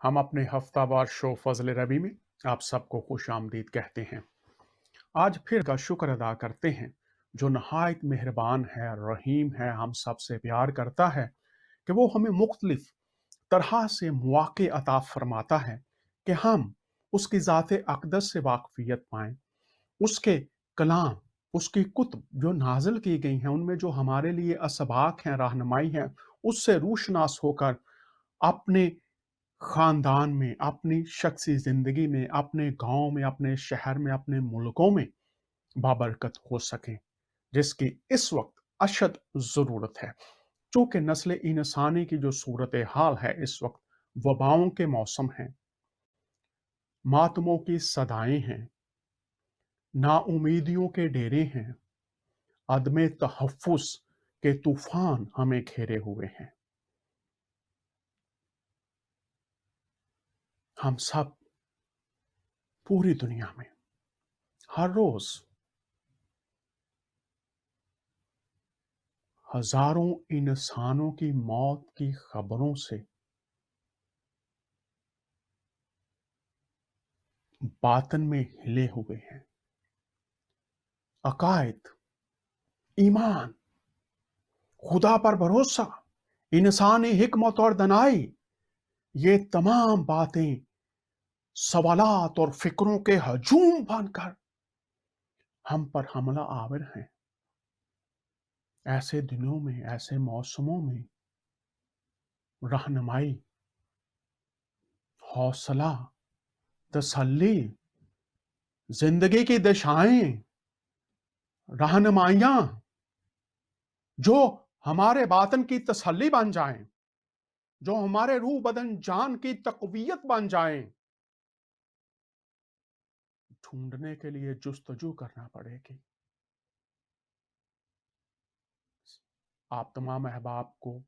हम अपने हफ्तावार शो फजल रबी में आप सबको खुश आमदीद कहते हैं। आज फिर का शुक्र अदा करते हैं जो नहायत मेहरबान है, रहीम है, हम सब से प्यार करता है कि वो हमें मुख्तलिफ तरह से मौके अता फरमाता है कि हम उसकी ज़ात अक़दस से वाकफियत पाएँ। उसके कलाम, उसकी कुतुब जो नाज़िल की गई हैं, उनमें जो हमारे लिए असबाक हैं, रहनुमाई है, उससे रूशनास होकर अपने ख़ानदान में, अपनी शख़्सी ज़िंदगी में, अपने गाँव में, अपने शहर में, अपने मुल्कों में बाबरकत हो सकें, जिसकी इस वक़्त अशद ज़रूरत है। चूँकि नस्ल इंसानी की जो सूरत-ए-हाल है इस वक़्त वबाओं के मौसम हैं, मातमों की सदाएँ हैं, नाउम्मीदियों के डेरे हैं, अदम तहफ़्फ़ुज़ के तूफ़ान हमें घेरे हुए हैं। हम सब पूरी दुनिया में हर रोज़ हज़ारों इंसानों की मौत की खबरों से बातन में हिले हुए हैं। अकायद, ईमान, खुदा पर भरोसा, इंसानी हिकमत और दनाई, ये तमाम बातें सवालात और फिक्रों के हजूम बनकर हम पर हमला आवर हैं। ऐसे दिनों में, ऐसे मौसमों में रहनुमाई, हौसला, तसल्ली, जिंदगी की दिशाएं, रहनुमाइयां जो हमारे बातन की तसल्ली बन जाएं, जो हमारे रूह बदन जान की तकवीयत बन जाएं, ढूंढने के लिए जुस्तजू करना पड़ेगी। आप तमाम अहबाब को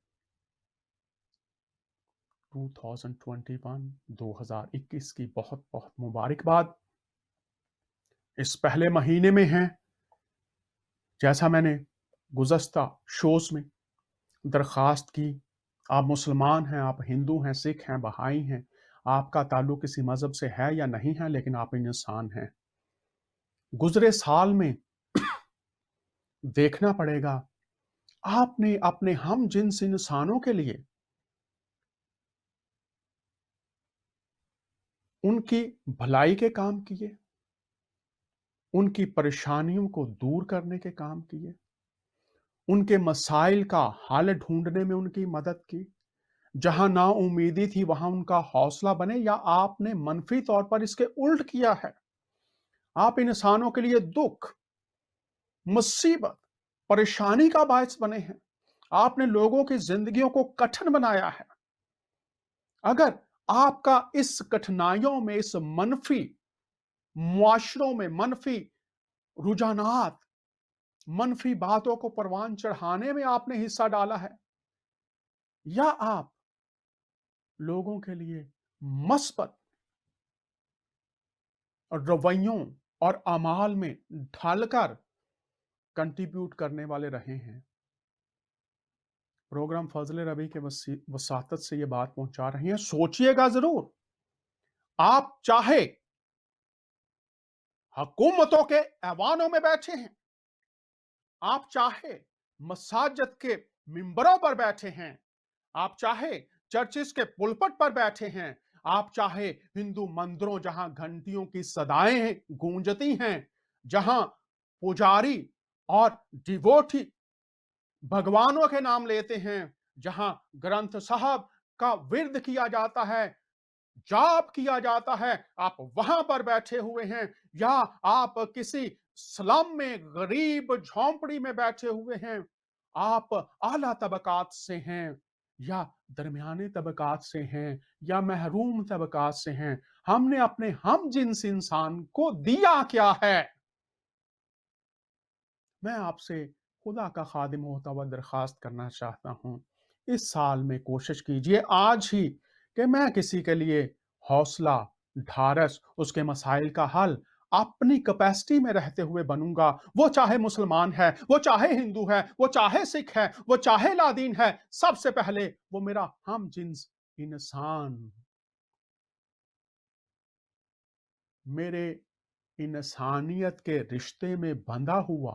2021 की बहुत बहुत मुबारकबाद। इस पहले महीने में हैं, जैसा मैंने गुज़श्ता शोज़ में दरख्वास्त की, आप मुसलमान हैं, आप हिंदू हैं, सिख हैं, बहाई हैं, आपका ताल्लुक किसी मज़हब से है या नहीं है, लेकिन आप इंसान हैं। गुज़रे साल में देखना पड़ेगा, आपने अपने हम जिन्स इंसानों के लिए उनकी भलाई के काम किए, उनकी परेशानियों को दूर करने के काम किए, उनके मसाइल का हल ढूंढने में उनकी मदद की, जहां नाउम्मीदी थी वहां उनका हौसला बने, या आपने मनफी तौर पर इसके उल्ट किया है? आप इंसानों के लिए दुख, मुसीबत, परेशानी का बायस बने हैं। आपने लोगों की जिंदगियों को कठिन बनाया है। अगर आपका इस कठिनाइयों में, इस मनफी मुआशरों में, मनफी रुझानात, मनफी बातों को परवान चढ़ाने में आपने हिस्सा डाला है, या आप लोगों के लिए मस्बत रवैयों और अमाल में ढलकर कंट्रीब्यूट करने वाले रहे हैं। प्रोग्राम फजल रबी के वसातत से ये बात पहुंचा रही हैं, सोचिएगा जरूर। आप चाहे हुकूमतों के ऐवानों में बैठे हैं, आप चाहे मसाजिद के मिंबरों पर बैठे हैं, आप चाहे चर्चिस के पुलपट पर बैठे हैं, आप चाहे हिंदू मंदिरों जहां घंटियों की सदाएं गूंजती हैं, जहां पुजारी और डिवोटी भगवानों के नाम लेते हैं, जहां ग्रंथ साहब का विर्द किया जाता है, जाप किया जाता है, आप वहां पर बैठे हुए हैं, या आप किसी स्लम में गरीब झोंपड़ी में बैठे हुए हैं, आप आला तबकात से हैं या दरमियाने तबकात से हैं या महरूम तबकात से हैं, हमने अपने हम जिन्स इंसान को दिया क्या है? मैं आपसे खुदा का खादिम होता हुआ दरख्वास्त करना चाहता हूँ, इस साल में कोशिश कीजिए आज ही कि मैं किसी के लिए हौसला, ढारस, उसके मसाइल का हल अपनी कैपेसिटी में रहते हुए बनूंगा। वो चाहे मुसलमान है, वो चाहे हिंदू है, वो चाहे सिख है, वो चाहे लादीन है, सबसे पहले वो मेरा हम जिन्स इंसान میرے انسانیت کے رشتے میں بندھا ہوا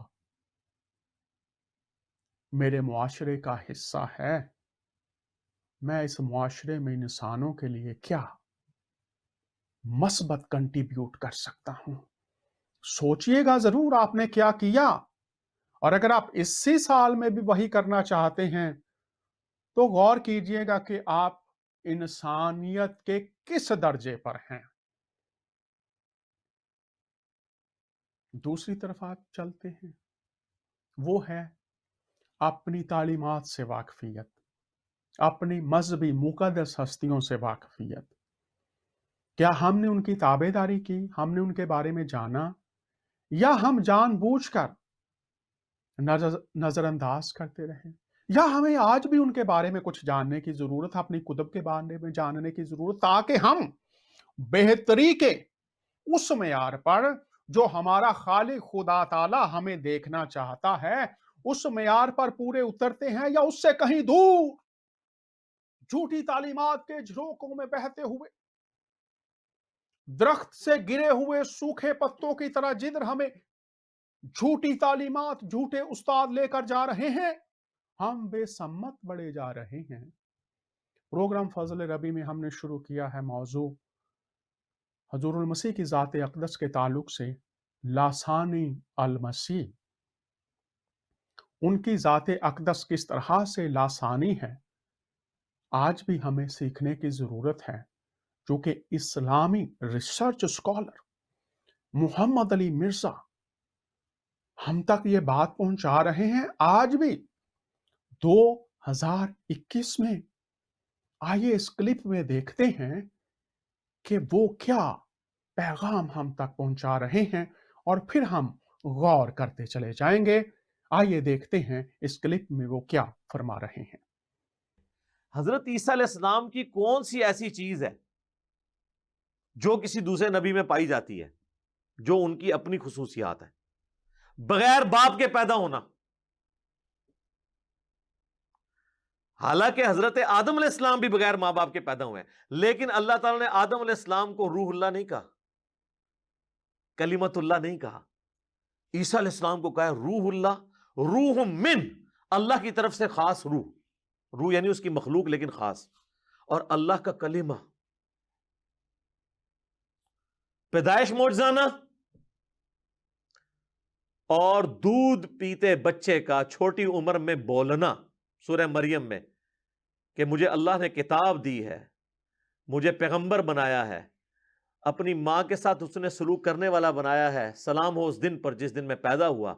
میرے معاشرے کا حصہ ہے، میں اس معاشرے میں انسانوں کے لیے کیا مثبت کنٹریبیوٹ کر سکتا ہوں۔ سوچئے گا ضرور آپ نے کیا کیا، اور اگر آپ اسی سال میں بھی وہی کرنا چاہتے ہیں تو غور کیجئے گا کہ آپ انسانیت کے کس درجے پر ہیں۔ دوسری طرف آپ چلتے ہیں، وہ ہے اپنی تعلیمات سے واقفیت، اپنی مذہبی مقدس ہستیوں سے واقفیت۔ کیا ہم نے ان کی تابعداری کی، ہم نے ان کے بارے میں جانا، یا ہم جان بوجھ کر نظر انداز کرتے رہے؟ یا ہمیں آج بھی ان کے بارے میں کچھ جاننے کی ضرورت ہے، اپنی کتب کے بارے میں جاننے کی ضرورت، تاکہ ہم بہتری کے اس معیار پر جو ہمارا خالق خدا تعالی ہمیں دیکھنا چاہتا ہے اس معیار پر پورے اترتے ہیں، یا اس سے کہیں دور جھوٹی تعلیمات کے جھروکوں میں بہتے ہوئے درخت سے گرے ہوئے سوکھے پتوں کی طرح جدھر ہمیں جھوٹی تعلیمات جھوٹے استاد لے کر جا رہے ہیں، ہم بے سمت بڑے جا رہے ہیں۔ پروگرام فضل ربی میں ہم نے شروع کیا ہے موضوع حضور المسیح کی ذات اقدس کے تعلق سے، لاسانی المسیح، ان کی ذات اقدس کس طرح سے لاسانی ہے، آج بھی ہمیں سیکھنے کی ضرورت ہے، جو کہ اسلامی ریسرچ اسکالر محمد علی مرزا ہم تک یہ بات پہنچا رہے ہیں آج بھی 2021 میں۔ آئیے اس کلپ میں دیکھتے ہیں کہ وہ کیا پیغام ہم تک پہنچا رہے ہیں، اور پھر ہم غور کرتے چلے جائیں گے۔ آئیے دیکھتے ہیں اس کلپ میں وہ کیا فرما رہے ہیں۔ حضرت عیسیٰ علیہ السلام کی کون سی ایسی چیز ہے جو کسی دوسرے نبی میں پائی جاتی ہے، جو ان کی اپنی خصوصیات ہے؟ بغیر باپ کے پیدا ہونا۔ حالانکہ حضرت آدم علیہ السلام بھی بغیر ماں باپ کے پیدا ہوئے ہیں، لیکن اللہ تعالیٰ نے آدم علیہ السلام کو روح اللہ نہیں کہا، کلمت اللہ نہیں کہا۔ عیسیٰ علیہ السلام کو کہا ہے روح اللہ، روح من، اللہ کی طرف سے خاص روح، روح یعنی اس کی مخلوق لیکن خاص، اور اللہ کا کلمہ۔ پیدائش معجزانہ، اور دودھ پیتے بچے کا چھوٹی عمر میں بولنا، سورہ مریم میں کہ مجھے اللہ نے کتاب دی ہے، مجھے پیغمبر بنایا ہے، اپنی ماں کے ساتھ اس نے سلوک کرنے والا بنایا ہے، سلام ہو اس دن پر جس دن میں پیدا ہوا،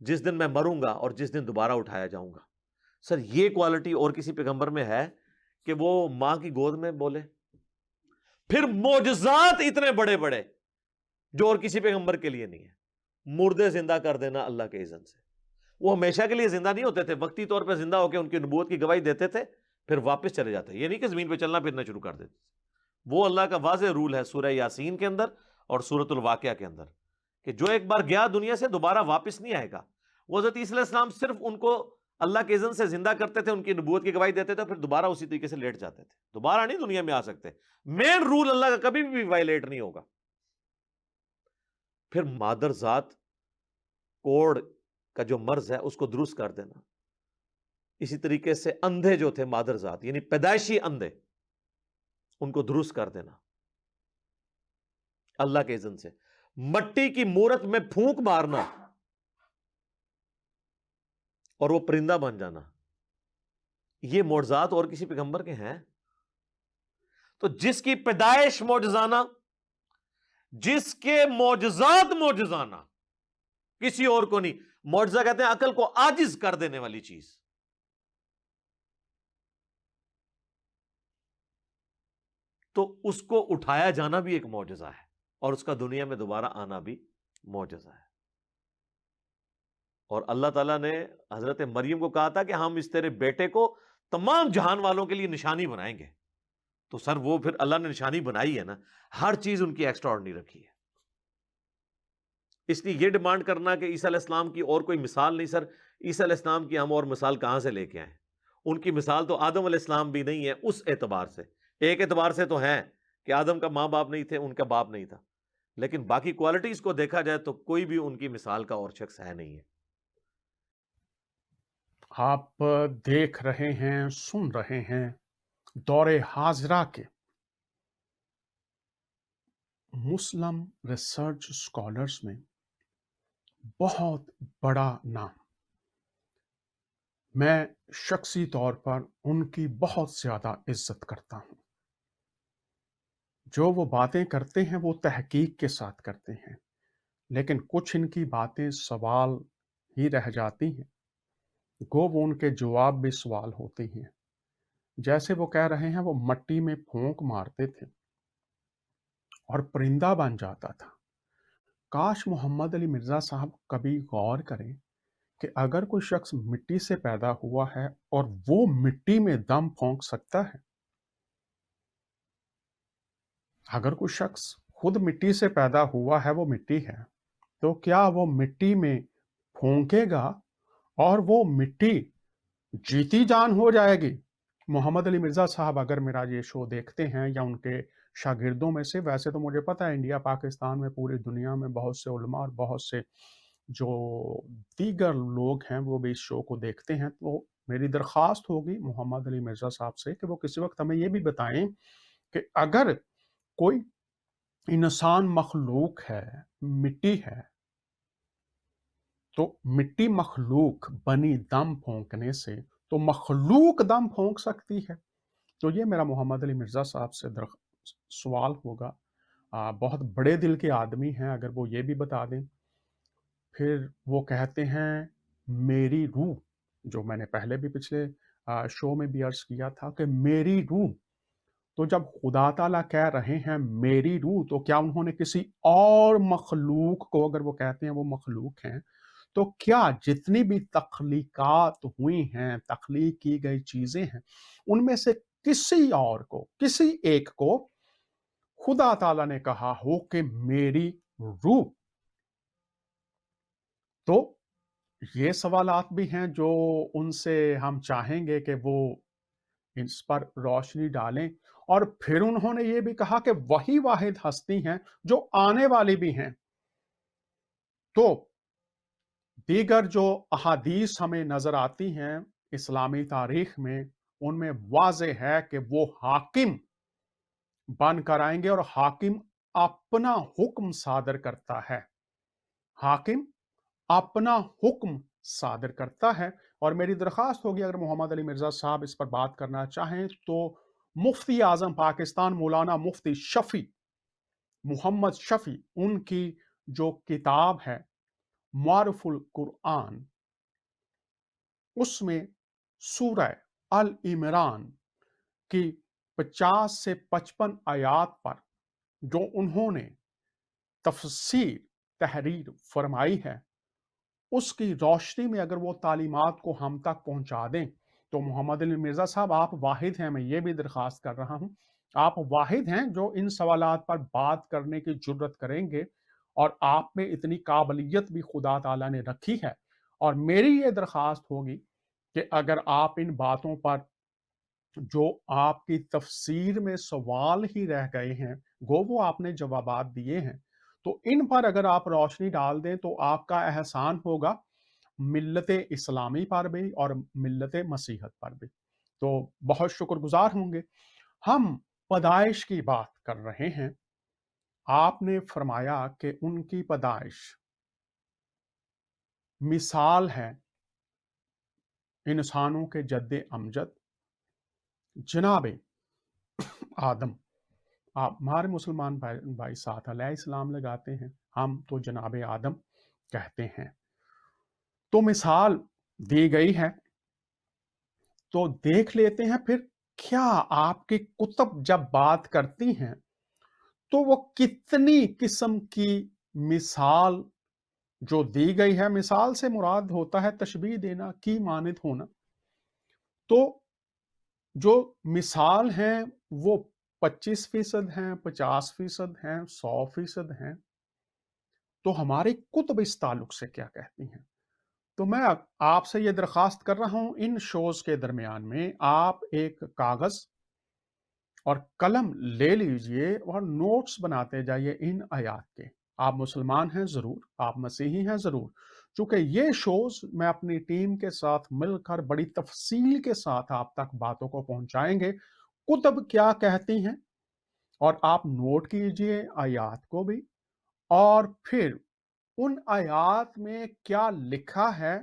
جس دن میں مروں گا اور جس دن دوبارہ اٹھایا جاؤں گا۔ سر یہ کوالٹی اور کسی پیغمبر میں ہے کہ وہ ماں کی گود میں بولے؟ پھر معجزات اتنے بڑے بڑے جو اور کسی پیغمبر کے لیے نہیں ہے۔ مردے زندہ کر دینا اللہ کے اذن سے۔ وہ ہمیشہ کے لیے زندہ نہیں ہوتے تھے، وقتی طور پہ زندہ ہو کے ان کی نبوت کی گواہی دیتے تھے، پھر واپس چلے جاتے۔ یہ نہیں کہ زمین پہ چلنا پھرنا شروع کر دیتے۔ وہ اللہ کا واضح رول ہے سورہ یاسین کے اندر اور سورۃ الواقعہ کے اندر، کہ جو ایک بار گیا دنیا سے دوبارہ واپس نہیں آئے گا۔ وہ حضرت عیسیٰ علیہ السلام صرف ان کو اللہ کے اذن سے زندہ کرتے تھے، ان کی نبوت کی گواہی دیتے تھے، پھر دوبارہ اسی طریقے سے لیٹ جاتے تھے، دوبارہ نہیں دنیا میں آ سکتے۔ مین رول اللہ کا کبھی بھی وائلیٹ نہیں ہوگا۔ پھر مادر ذات کوڑ کا جو مرض ہے اس کو درست کر دینا۔ اسی طریقے سے اندھے جو تھے مادر ذات یعنی پیدائشی اندھے، ان کو درست کر دینا اللہ کے اذن سے۔ مٹی کی مورت میں پھونک مارنا اور وہ پرندہ بن جانا، یہ معجزات اور کسی پیغمبر کے ہیں؟ تو جس کی پیدائش معجزانہ، جس کے معجزات معجزانہ، کسی اور کو نہیں۔ معجزہ کہتے ہیں عقل کو عاجز کر دینے والی چیز۔ تو اس کو اٹھایا جانا بھی ایک معجزہ ہے، اور اس کا دنیا میں دوبارہ آنا بھی معجزہ ہے۔ اور اللہ تعالیٰ نے حضرت مریم کو کہا تھا کہ ہم اس تیرے بیٹے کو تمام جہان والوں کے لیے نشانی بنائیں گے۔ تو سر وہ پھر اللہ نے نشانی بنائی ہے نا، ہر چیز ان کی ایکسٹرا آرڈنری رکھی ہے۔ اس لیے یہ ڈیمانڈ کرنا کہ عیسیٰ علیہ السلام کی اور کوئی مثال نہیں، سر عیسیٰ علیہ السلام کی ہم اور مثال کہاں سے لے کے آئیں؟ ان کی مثال تو آدم علیہ السلام بھی نہیں ہے اس اعتبار سے۔ ایک اعتبار سے تو ہیں کہ آدم کا ماں باپ نہیں تھے، ان کا باپ نہیں تھا، لیکن باقی کوالٹیز کو دیکھا جائے تو کوئی بھی ان کی مثال کا اور شخص ہے نہیں ہے۔ آپ دیکھ رہے ہیں، سن رہے ہیں دور حاضرہ کے مسلم ریسرچ اسکالرز میں بہت بڑا نام، میں شخصی طور پر ان کی بہت زیادہ عزت کرتا ہوں۔ جو وہ باتیں کرتے ہیں وہ تحقیق کے ساتھ کرتے ہیں، لیکن کچھ ان کی باتیں سوال ہی رہ جاتی ہیں، گو وہ ان کے جواب بھی سوال ہوتے ہیں۔ جیسے وہ کہہ رہے ہیں وہ مٹی میں پھونک مارتے تھے اور پرندہ بن جاتا تھا۔ کاش محمد علی مرزا صاحب کبھی غور کریں کہ اگر کوئی شخص مٹی سے پیدا ہوا ہے اور وہ مٹی میں دم پھونک سکتا ہے، اگر کوئی شخص خود مٹی سے پیدا ہوا ہے، وہ مٹی ہے، تو کیا وہ مٹی میں پھونکے گا اور وہ مٹی جیتی جان ہو جائے گی؟ محمد علی مرزا صاحب اگر میرا یہ شو دیکھتے ہیں یا ان کے شاگردوں میں سے، ویسے تو مجھے پتا ہے انڈیا پاکستان میں پوری دنیا میں بہت سے علماء اور بہت سے جو دیگر لوگ ہیں وہ بھی اس شو کو دیکھتے ہیں، تو میری درخواست ہوگی محمد علی مرزا صاحب سے کہ وہ کسی وقت ہمیں یہ بھی بتائیں کہ اگر کوئی انسان مخلوق ہے، مٹی ہے، تو مٹی مخلوق بنی دم پھونکنے سے، تو مخلوق دم پھونک سکتی ہے؟ تو یہ میرا محمد علی مرزا صاحب سے سوال ہوگا۔ بہت بڑے دل کے آدمی ہیں، اگر وہ یہ بھی بتا دیں۔ پھر وہ کہتے ہیں میری روح، جو میں نے پہلے بھی پچھلے شو میں بھی عرض کیا تھا کہ میری روح، تو جب خدا تعالیٰ کہہ رہے ہیں میری روح، تو کیا انہوں نے کسی اور مخلوق کو، اگر وہ کہتے ہیں وہ مخلوق ہیں، تو کیا جتنی بھی تخلیقات ہوئی ہیں، تخلیق کی گئی چیزیں ہیں، ان میں سے کسی اور کو، کسی ایک کو خدا تعالیٰ نے کہا ہو کہ میری روح؟ تو یہ سوالات بھی ہیں جو ان سے ہم چاہیں گے کہ وہ اس پر روشنی ڈالیں۔ اور پھر انہوں نے یہ بھی کہا کہ وہی واحد ہستی ہیں جو آنے والی بھی ہیں۔ تو دیگر جو احادیث ہمیں نظر آتی ہیں اسلامی تاریخ میں، ان میں واضح ہے کہ وہ حاکم بن کر آئیں گے، اور حاکم اپنا حکم صادر کرتا ہے۔ حاکم اپنا حکم صادر کرتا ہے۔ اور میری درخواست ہوگی اگر محمد علی مرزا صاحب اس پر بات کرنا چاہیں تو مفتی اعظم پاکستان مولانا مفتی شفیع محمد شفیع، ان کی جو کتاب ہے معرف القرآن، اس میں سورہ العمران کی 50 سے 55 آیات پر جو انہوں نے تفسیر تحریر فرمائی ہے، اس کی روشنی میں اگر وہ تعلیمات کو ہم تک پہنچا دیں تو محمد علی مرزا صاحب آپ واحد ہیں، میں یہ بھی درخواست کر رہا ہوں، آپ واحد ہیں جو ان سوالات پر بات کرنے کی جرت کریں گے، اور آپ میں اتنی قابلیت بھی خدا تعالیٰ نے رکھی ہے۔ اور میری یہ درخواست ہوگی کہ اگر آپ ان باتوں پر جو آپ کی تفسیر میں سوال ہی رہ گئے ہیں، گو وہ آپ نے جوابات دیے ہیں، تو ان پر اگر آپ روشنی ڈال دیں تو آپ کا احسان ہوگا ملت اسلامی پر بھی اور ملت مسیحت پر بھی، تو بہت شکر گزار ہوں گے۔ ہم پیدائش کی بات کر رہے ہیں، آپ نے فرمایا کہ ان کی پیدائش مثال ہے انسانوں کے جد امجد جناب آدم۔ آپ ہمارے مسلمان بھائی ساتھ علیہ السلام لگاتے ہیں، ہم تو جناب آدم کہتے ہیں۔ تو مثال دی گئی ہے، تو دیکھ لیتے ہیں پھر کیا آپ کی کتب جب بات کرتی ہیں تو وہ کتنی قسم کی مثال جو دی گئی ہے۔ مثال سے مراد ہوتا ہے تشبیہ دینا، کی مانند ہونا۔ تو جو مثال ہیں وہ 25% ہیں، 50% ہیں، 100% ہیں۔ تو ہماری کتب اس تعلق سے کیا کہتی ہیں؟ تو میں آپ سے یہ درخواست کر رہا ہوں ان شوز کے درمیان میں آپ ایک کاغذ और कलम ले लीजिए और नोट्स बनाते जाइए इन आयात के। आप मुसलमान हैं ज़रूर, आप मसीही हैं ज़रूर। चूँकि ये शोज़ मैं अपनी टीम के साथ मिलकर बड़ी तफ़सील के साथ आप तक बातों को पहुँचाएँगे। कुतुब क्या कहती हैं और आप नोट कीजिए आयात को भी, और फिर उन आयात में क्या लिखा है,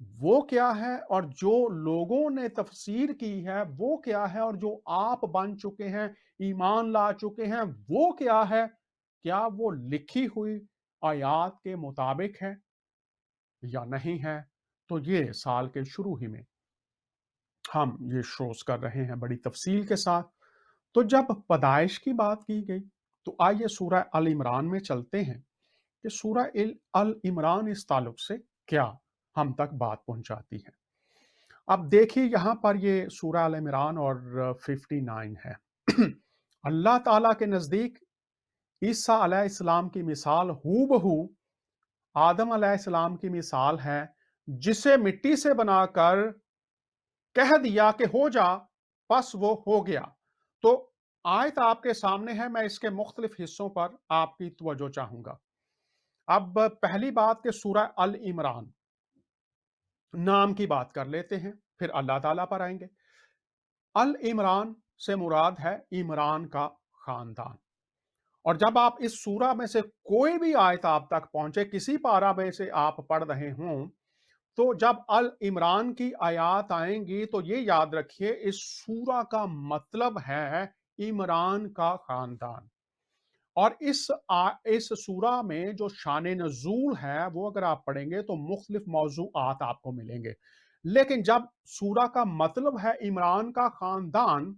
वो क्या है, और जो लोगों ने तफसीर की है वो क्या है, और जो आप बन चुके हैं, ईमान ला चुके हैं, वो क्या है। क्या वो लिखी हुई आयात के मुताबिक है या नहीं है। तो ये साल के शुरू ही में हम ये शोज कर रहे हैं बड़ी तफसील के साथ। तो जब पैदाइश की बात की गई, तो आइए सूरह अल इमरान में चलते हैं कि सूरह अल इमरान इस ताल्लुक से क्या हम तक बात पहुंचाती है। अब देखिए यहाँ पर ये सूरह अल इमरान और 59 है। अल्लाह ताला के नज़दीक ईसा अलैहिस्सलाम की मिसाल हूबहू आदम अलैहिस्सलाम की मिसाल है, जिसे मिट्टी से बनाकर कह दिया कि हो जा, बस वो हो गया। तो आयत आपके सामने है, मैं इसके मुख्तलिफ हिस्सों पर आपकी तवज्जो चाहूंगा। अब पहली बात कि सूरह अल इमरान नाम की बात कर लेते हैं, फिर अल्लाह ताला पर आएंगे। अल इमरान से मुराद है इमरान का खानदान। और जब आप इस सूरा में से कोई भी आयत आप तक पहुंचे, किसी पारा में से आप पढ़ रहे हों, तो जब अल इमरान की आयात आएंगी तो ये याद रखिए इस सूरा का मतलब है इमरान का खानदान। और इस सूरा में जो शान नजूल है वो अगर आप पढ़ेंगे तो मुख्तलिफ मौजूआत आपको मिलेंगे। लेकिन जब सूरा का मतलब है इमरान का खानदान,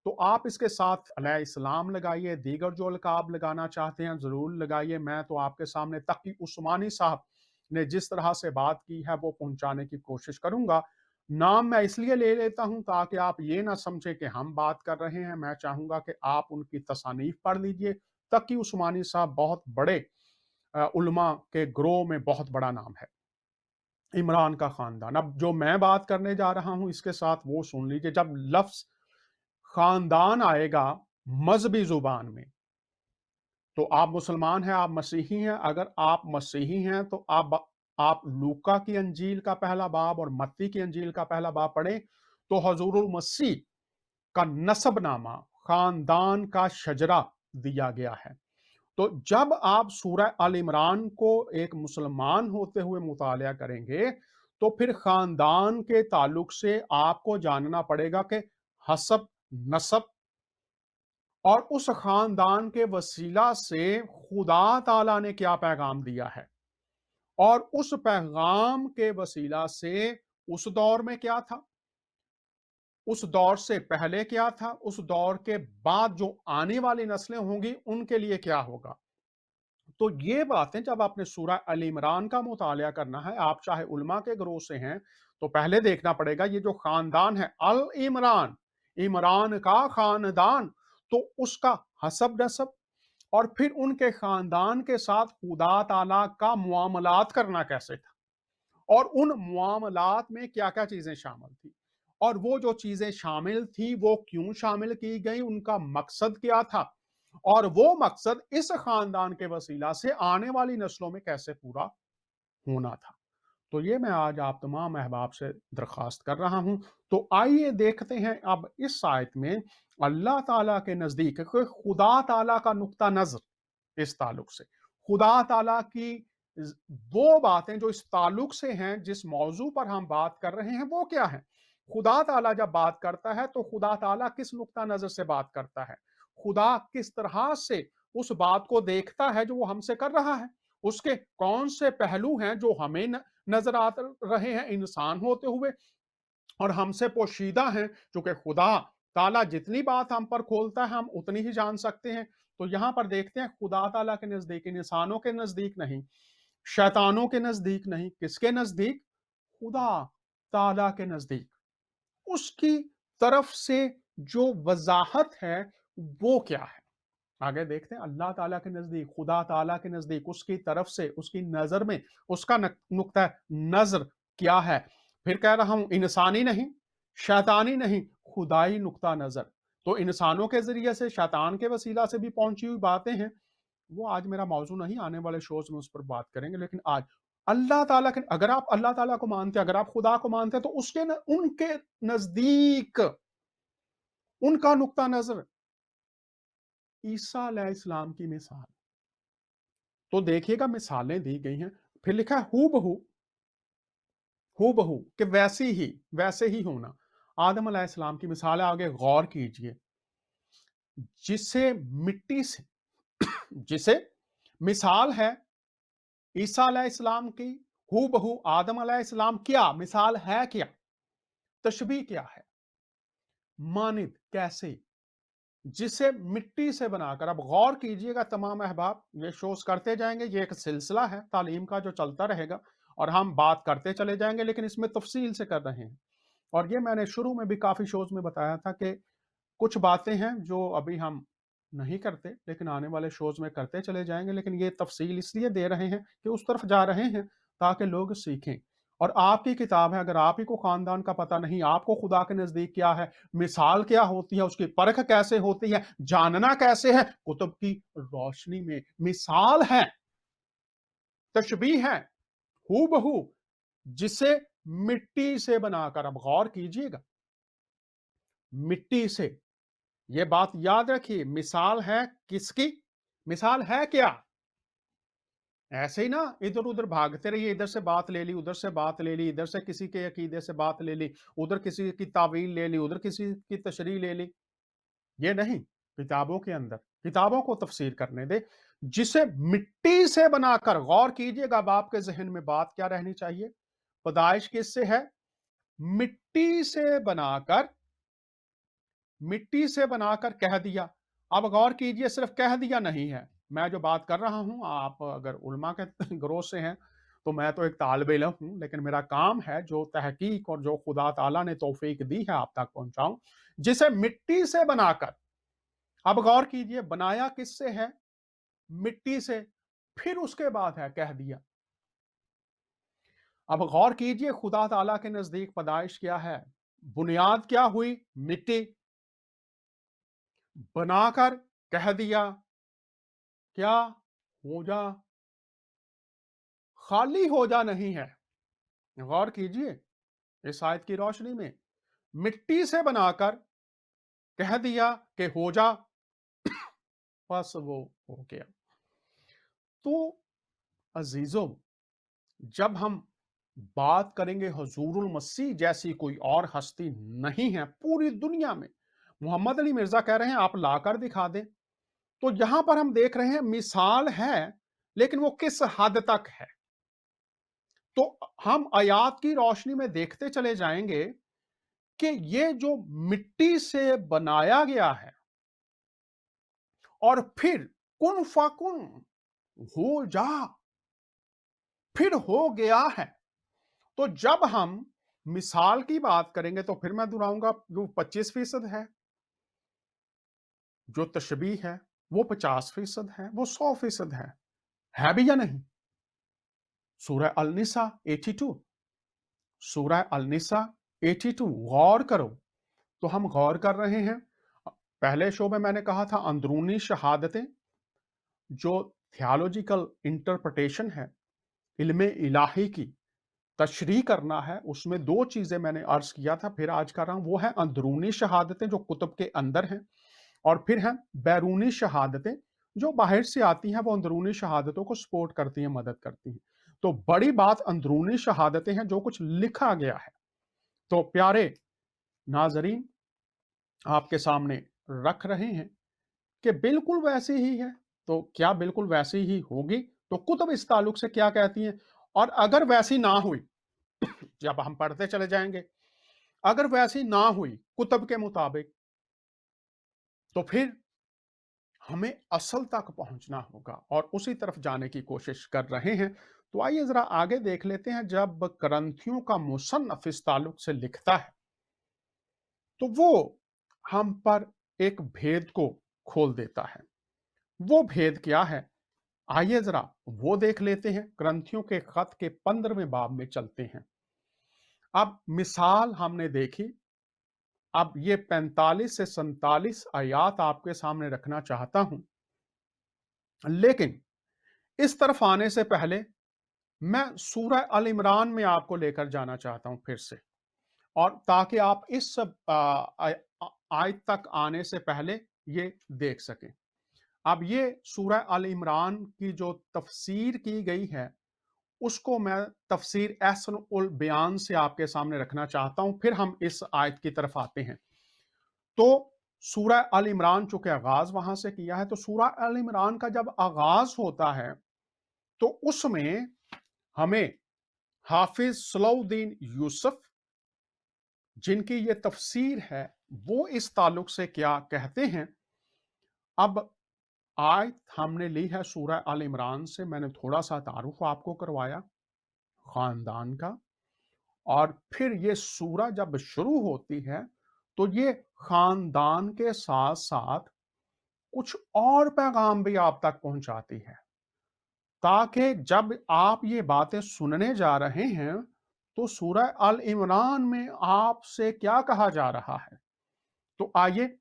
तो आप इसके साथ अलैहिस्सलाम लगाइए, दीगर जो अलकाब लगाना चाहते हैं ज़रूर लगाइए। मैं तो आपके सामने तकी उस्मानी साहब ने जिस तरह से बात की है वो पहुंचाने की कोशिश करूंगा। नाम मैं इसलिए ले लेता हूं ताकि आप ये ना समझे कि हम बात कर रहे हैं। मैं चाहूंगा कि आप उनकी तसानीफ पढ़ लीजिए। तकी उस्मानी साहब बहुत बड़े उलमा के ग्रोह में बहुत बड़ा नाम है। इमरान का खानदान, अब जो मैं बात करने जा रहा हूं इसके साथ वो सुन लीजिए। जब लफ्ज खानदान आएगा मजहबी जुबान में, तो आप मुसलमान हैं, आप मसीही हैं। अगर आप मसीही हैं तो आप लूका की अंजील का पहला बाब और मत्ती की अंजील का पहला बाब पढ़ें, तो हजूरुल मसीह का नसबनामा, खानदान का शजरा दिया गया है। तो जब आप सूरह अल इमरान को एक मुसलमान होते हुए मुतालिया करेंगे, तो फिर खानदान के ताल्लुक से आपको जानना पड़ेगा कि हसब, नसब, और उस खानदान के वसीला से खुदा ताला ने क्या पैगाम दिया है, और उस पैगाम के वसीला से उस दौर में क्या था, उस दौर से पहले क्या था, उस दौर के बाद जो आने वाली नस्लें होंगी उनके लिए क्या होगा। तो ये बातें जब आपने सूरह अल इमरान का मुतालिया करना है, आप चाहे उलमा के ग्रोह से हैं, तो पहले देखना पड़ेगा ये जो खानदान है अल इमरान, इमरान का खानदान, तो उसका हसब नसब और फिर उनके खानदान के साथ खुदा ताला का मुआमलात करना कैसे था, और उन मुआमलात में क्या क्या चीजें शामिल थी, और वो जो चीजें शामिल थी वो क्यों शामिल की गई, उनका मकसद क्या था, और वो मकसद इस खानदान के वसीला से आने वाली नस्लों में कैसे पूरा होना था। तो ये मैं आज आप तमाम अहबाब से दरख्वास्त कर रहा हूं। तो आइए देखते हैं अब इस आयत में अल्लाह ताला के नजदीक खुदा ताला का नुक्ता नजर इस ताल्लुक से, खुदा ताला की वो बातें जो इस ताल्लुक से हैं, जिस मौजू पर हम बात कर रहे हैं वो क्या है। खुदा ताला जब बात करता है तो खुदा ताला किस नुक्ता नजर से बात करता है, खुदा किस तरह से उस बात को देखता है जो वो हमसे कर रहा है, उसके कौन से पहलू हैं जो हमें नजर आ रहे हैं इंसान होते हुए और हमसे पोशीदा हैं, क्योंकि खुदा ताला जितनी बात हम पर खोलता है हम उतनी ही जान सकते हैं। तो यहां पर देखते हैं खुदा ताला के नजदीक, इंसानों के नजदीक नहीं, शैतानों के नजदीक नहीं, किसके नजदीक, खुदा ताला के नजदीक, उसकी तरफ से जो वजाहत है वो क्या है। आगे देखते हैं अल्लाह ताला के नजदीक, खुदा ताला के नजदीक, उसकी तरफ से, उसकी नजर में उसका नुक्ता नजर क्या है। फिर कह रहा हूं इंसानी नहीं, शैतानी नहीं, खुदाई नुक्ता नजर। तो इंसानों के ज़रिए से, शैतान के वसीला से भी पहुँची हुई बातें हैं, वो आज मेरा मौज़ू नहीं, आने वाले शोज़ में उस पर बात करेंगे। लेकिन आज अल्लाह ताला के, अगर आप अल्लाह ताला को मानते हैं, अगर आप खुदा को मानते हैं, तो उसके उनके नज़दीक उनका नुक्ता नज़र ईसा अलैहिस्सलाम की मिसाल। तो देखिएगा मिसालें दी गई हैं, फिर लिखा है हूबहू कि वैसे ही होना। आदम अलैहिस्सलाम की मिसाल है, आगे गौर कीजिए। जिसे मिट्टी से जिसे मिसाल है ईसा अलैहिस्सलाम की, हूबहू आदम अलैहिस्सलाम, क्या मिसाल है, क्या तशबीह क्या है, मानिद कैसे, जिसे मिट्टी से बनाकर। अब गौर कीजिएगा तमाम अहबाब, ये शोज करते जाएंगे, ये एक सिलसिला है तालीम का जो चलता रहेगा और हम बात करते चले जाएंगे, लेकिन इसमें तफसील से कर रहे हैं। और ये मैंने शुरू में भी काफी शोज में बताया था कि कुछ बातें हैं जो अभी हम नहीं करते, लेकिन आने वाले शोज में करते चले जाएंगे। लेकिन ये तफसील इसलिए दे रहे हैं कि उस तरफ जा रहे हैं ताकि लोग सीखें। और आपकी किताब है, अगर आप ही को खानदान का पता नहीं, आपको खुदा के नजदीक क्या है, मिसाल क्या होती है, उसकी परख कैसे होती है, जानना कैसे है, कुतुब की रोशनी में मिसाल है, तशबीह है, हूबहू, जिसे मिट्टी से बनाकर। अब गौर कीजिएगा, मिट्टी से, ये बात याद रखिए, मिसाल है किसकी, मिसाल है क्या। ऐसे ही ना इधर उधर भागते रहिए, इधर से बात ले ली, उधर से बात ले ली, इधर से किसी के अकीदे से बात ले ली, उधर किसी की तावील ले ली, उधर किसी की तशरीह ले ली। ये नहीं, किताबों के अंदर किताबों को तफसीर करने दे। जिसे मिट्टी से बनाकर, गौर कीजिएगा अब आपके जहन में बात क्या रहनी चाहिए, पैदाइश किससे है, मिट्टी से बनाकर, मिट्टी से बनाकर कह दिया। अब गौर कीजिए, सिर्फ कह दिया नहीं है, मैं जो बात कर रहा हूं, आप अगर उलमा के ग्रोह से हैं तो मैं तो एक तालिब इल्म हूं, लेकिन मेरा काम है जो तहकीक और जो खुदा ताला ने तौफीक दी है आप तक पहुंचाऊं। जिसे मिट्टी से बनाकर, अब गौर कीजिए, बनाया किससे है, मिट्टी से, फिर उसके बाद है कह दिया। अब गौर कीजिए, खुदा ताला के नजदीक पैदाइश क्या है, बुनियाद क्या हुई, मिट्टी, बनाकर कह दिया, क्या, हो जा, खाली हो जा नहीं है। गौर कीजिए इस आयत की रोशनी में, मिट्टी से बनाकर कह दिया कि हो जा, बस वो हो गया। तो अजीजों, जब हम बात करेंगे, हुजूरुल मसीह जैसी कोई और हस्ती नहीं है पूरी दुनिया में। मोहम्मद अली मिर्जा कह रहे हैं आप लाकर दिखा दें, तो यहां पर हम देख रहे हैं मिसाल है, लेकिन वो किस हद तक है। तो हम आयात की रोशनी में देखते चले जाएंगे कि ये जो मिट्टी से बनाया गया है और फिर कुन फाकुन, हो जा, फिर हो गया है। तो जब हम मिसाल की बात करेंगे तो फिर मैं दोहराऊंगा, जो 25% जो तशबीह है वो 50% है, वो 100% है भी या नहीं। सूरह अल निसा 82, सूरह अल निसा 82 गौर करो। तो हम गौर कर रहे हैं, पहले शो में मैंने कहा था अंदरूनी शहादतें, जो थियोलॉजिकल इंटरप्रिटेशन है, इल्मे इलाही की तशरीह करना है, उसमें दो चीजें मैंने अर्ज किया था, फिर आज कर रहा हूं, वो है अंदरूनी शहादतें जो कुतुब के अंदर हैं, और फिर हैं बैरूनी शहादतें जो बाहर से आती हैं, वो अंदरूनी शहादतों को सपोर्ट करती हैं, मदद करती हैं। तो बड़ी बात अंदरूनी शहादतें हैं, जो कुछ लिखा गया है। तो प्यारे नाजरीन, आपके सामने रख रहे हैं कि बिल्कुल वैसी ही है। तो क्या बिल्कुल वैसी ही होगी? तो कुतुब इस ताल्लुक से क्या कहती हैं? और अगर वैसी ना हुई, जब हम पढ़ते चले जाएंगे, अगर वैसी ना हुई कुतुब के मुताबिक, तो फिर हमें असल तक पहुंचना होगा और उसी तरफ जाने की कोशिश कर रहे हैं। तो आइए जरा आगे देख लेते हैं। जब करंथियों का मुसन्नफ इस ताल्लुक से लिखता है तो वो हम पर एक भेद को खोल देता है। वो भेद क्या है, आइए जरा वो देख लेते हैं। ग्रंथियों के खत के 15वें बाब में चलते हैं। अब मिसाल हमने देखी, अब ये 45 से 47 आयात आपके सामने रखना चाहता हूं, लेकिन इस तरफ आने से पहले मैं सूरह अल इमरान में आपको लेकर जाना चाहता हूं फिर से, और ताकि आप इस आयत तक आने से पहले ये देख सकें। अब ये सूरह अल इमरान की जो तफसीर की गई है, उसको मैं तफसीर अहसन उल बयान से आपके सामने रखना चाहता हूं, फिर हम इस आयत की तरफ आते हैं। तो सूरह अल इमरान चूंकि आगाज वहां से किया है, तो सूरह अल इमरान का जब आगाज होता है तो उसमें हमें हाफिज सलाउद्दीन यूसुफ, जिनकी ये तफसीर है, वो इस ताल्लुक से क्या कहते हैं। अब आयत हमने ली है सूरह अल इमरान से, मैंने थोड़ा सा तारुफ आपको करवाया खानदान का, और फिर ये सूरह जब शुरू होती है तो ये खानदान के साथ साथ कुछ और पैगाम भी आप तक पहुंचाती है, ताकि जब आप ये बातें सुनने जा रहे हैं तो सूरह अल इमरान में आपसे क्या कहा जा रहा है। तो आइए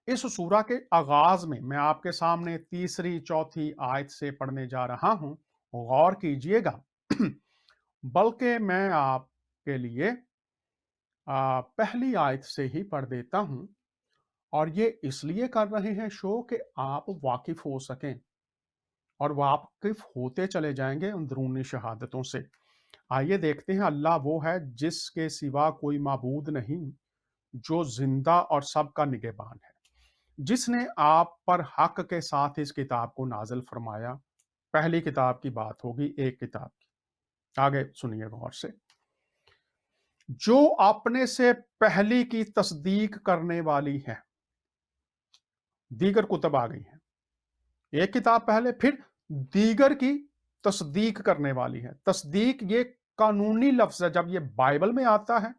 इस सूरह के आगाज में मैं आपके सामने तीसरी चौथी आयत से पढ़ने जा रहा हूं, गौर कीजिएगा। बल्कि मैं आपके लिए पहली आयत से ही पढ़ देता हूं, और ये इसलिए कर रहे हैं शो कि आप वाकिफ हो सकें, और वाकिफ होते चले जाएंगे अंदरूनी शहादतों से। आइए देखते हैं। अल्लाह वो है जिसके सिवा कोई माबूद नहीं, जो जिंदा और सबका निगहबान है, जिसने आप पर हक के साथ इस किताब को नाजिल फरमाया। पहली किताब की बात होगी, एक किताब की। आगे सुनिए गौर से। जो अपने से पहली की तस्दीक करने वाली है, दीगर कुतब आ गई है, एक किताब पहले, फिर दीगर की तस्दीक करने वाली है। तस्दीक ये कानूनी लफ्ज है, जब ये बाइबल में आता है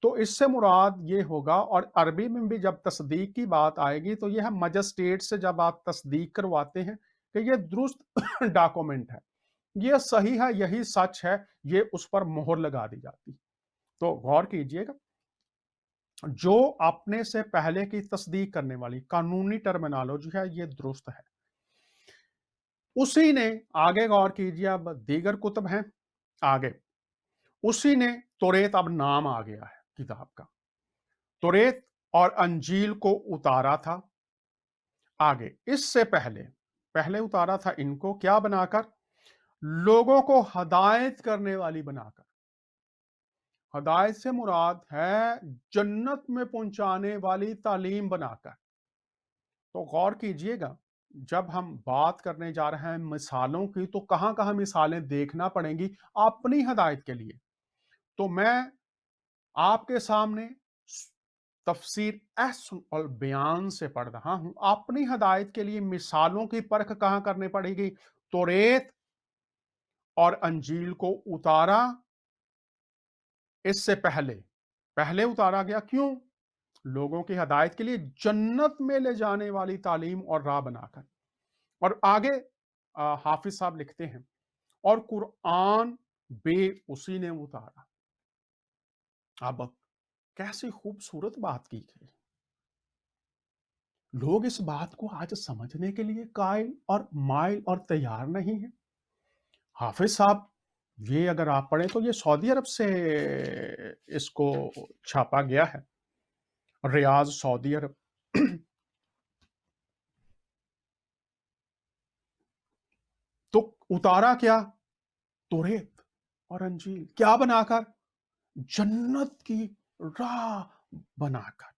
तो इससे मुराद ये होगा, और अरबी में भी जब तस्दीक की बात आएगी तो यह है मजिस्ट्रेट से जब आप तस्दीक करवाते हैं कि ये दुरुस्त डॉक्यूमेंट है, ये सही है, यही सच है, ये उस पर मोहर लगा दी जाती। तो गौर कीजिएगा, जो अपने से पहले की तस्दीक करने वाली कानूनी टर्मिनोलॉजी है, ये दुरुस्त है। उसी ने, आगे गौर कीजिए, अब दीगर कुतुब हैं आगे, उसी ने तौरेत, अब नाम आ गया है किताब का, तौरेत और अंजील को उतारा था। आगे इससे पहले पहले उतारा था इनको क्या बनाकर, लोगों को हदायत करने वाली बनाकर। हदायत से मुराद है जन्नत में पहुंचाने वाली तालीम बनाकर। तो गौर कीजिएगा, जब हम बात करने जा रहे हैं मिसालों की, तो कहां कहां मिसालें देखना पड़ेंगी अपनी हदायत के लिए। तो मैं आपके सामने तफसीर अहसन और बयान से पढ़ रहा हूं। अपनी हदायत के लिए मिसालों की परख कहां करनी पड़ेगी, तौरेत और अंजील को उतारा इससे पहले, पहले उतारा गया, क्यों? लोगों की हदायत के लिए, जन्नत में ले जाने वाली तालीम और राह बनाकर। और आगे हाफिज साहब लिखते हैं, और कुरान बे उसी ने उतारा। अब कैसी खूबसूरत बात की गई। लोग इस बात को आज समझने के लिए कायल और माइल और तैयार नहीं है। हाफिज साहब, ये अगर आप पढ़ें तो ये सऊदी अरब से इसको छापा गया है, रियाज सऊदी अरब। तो उतारा क्या, तौरेत और अंजील, क्या बनाकर, जन्नत की राह बनाकर।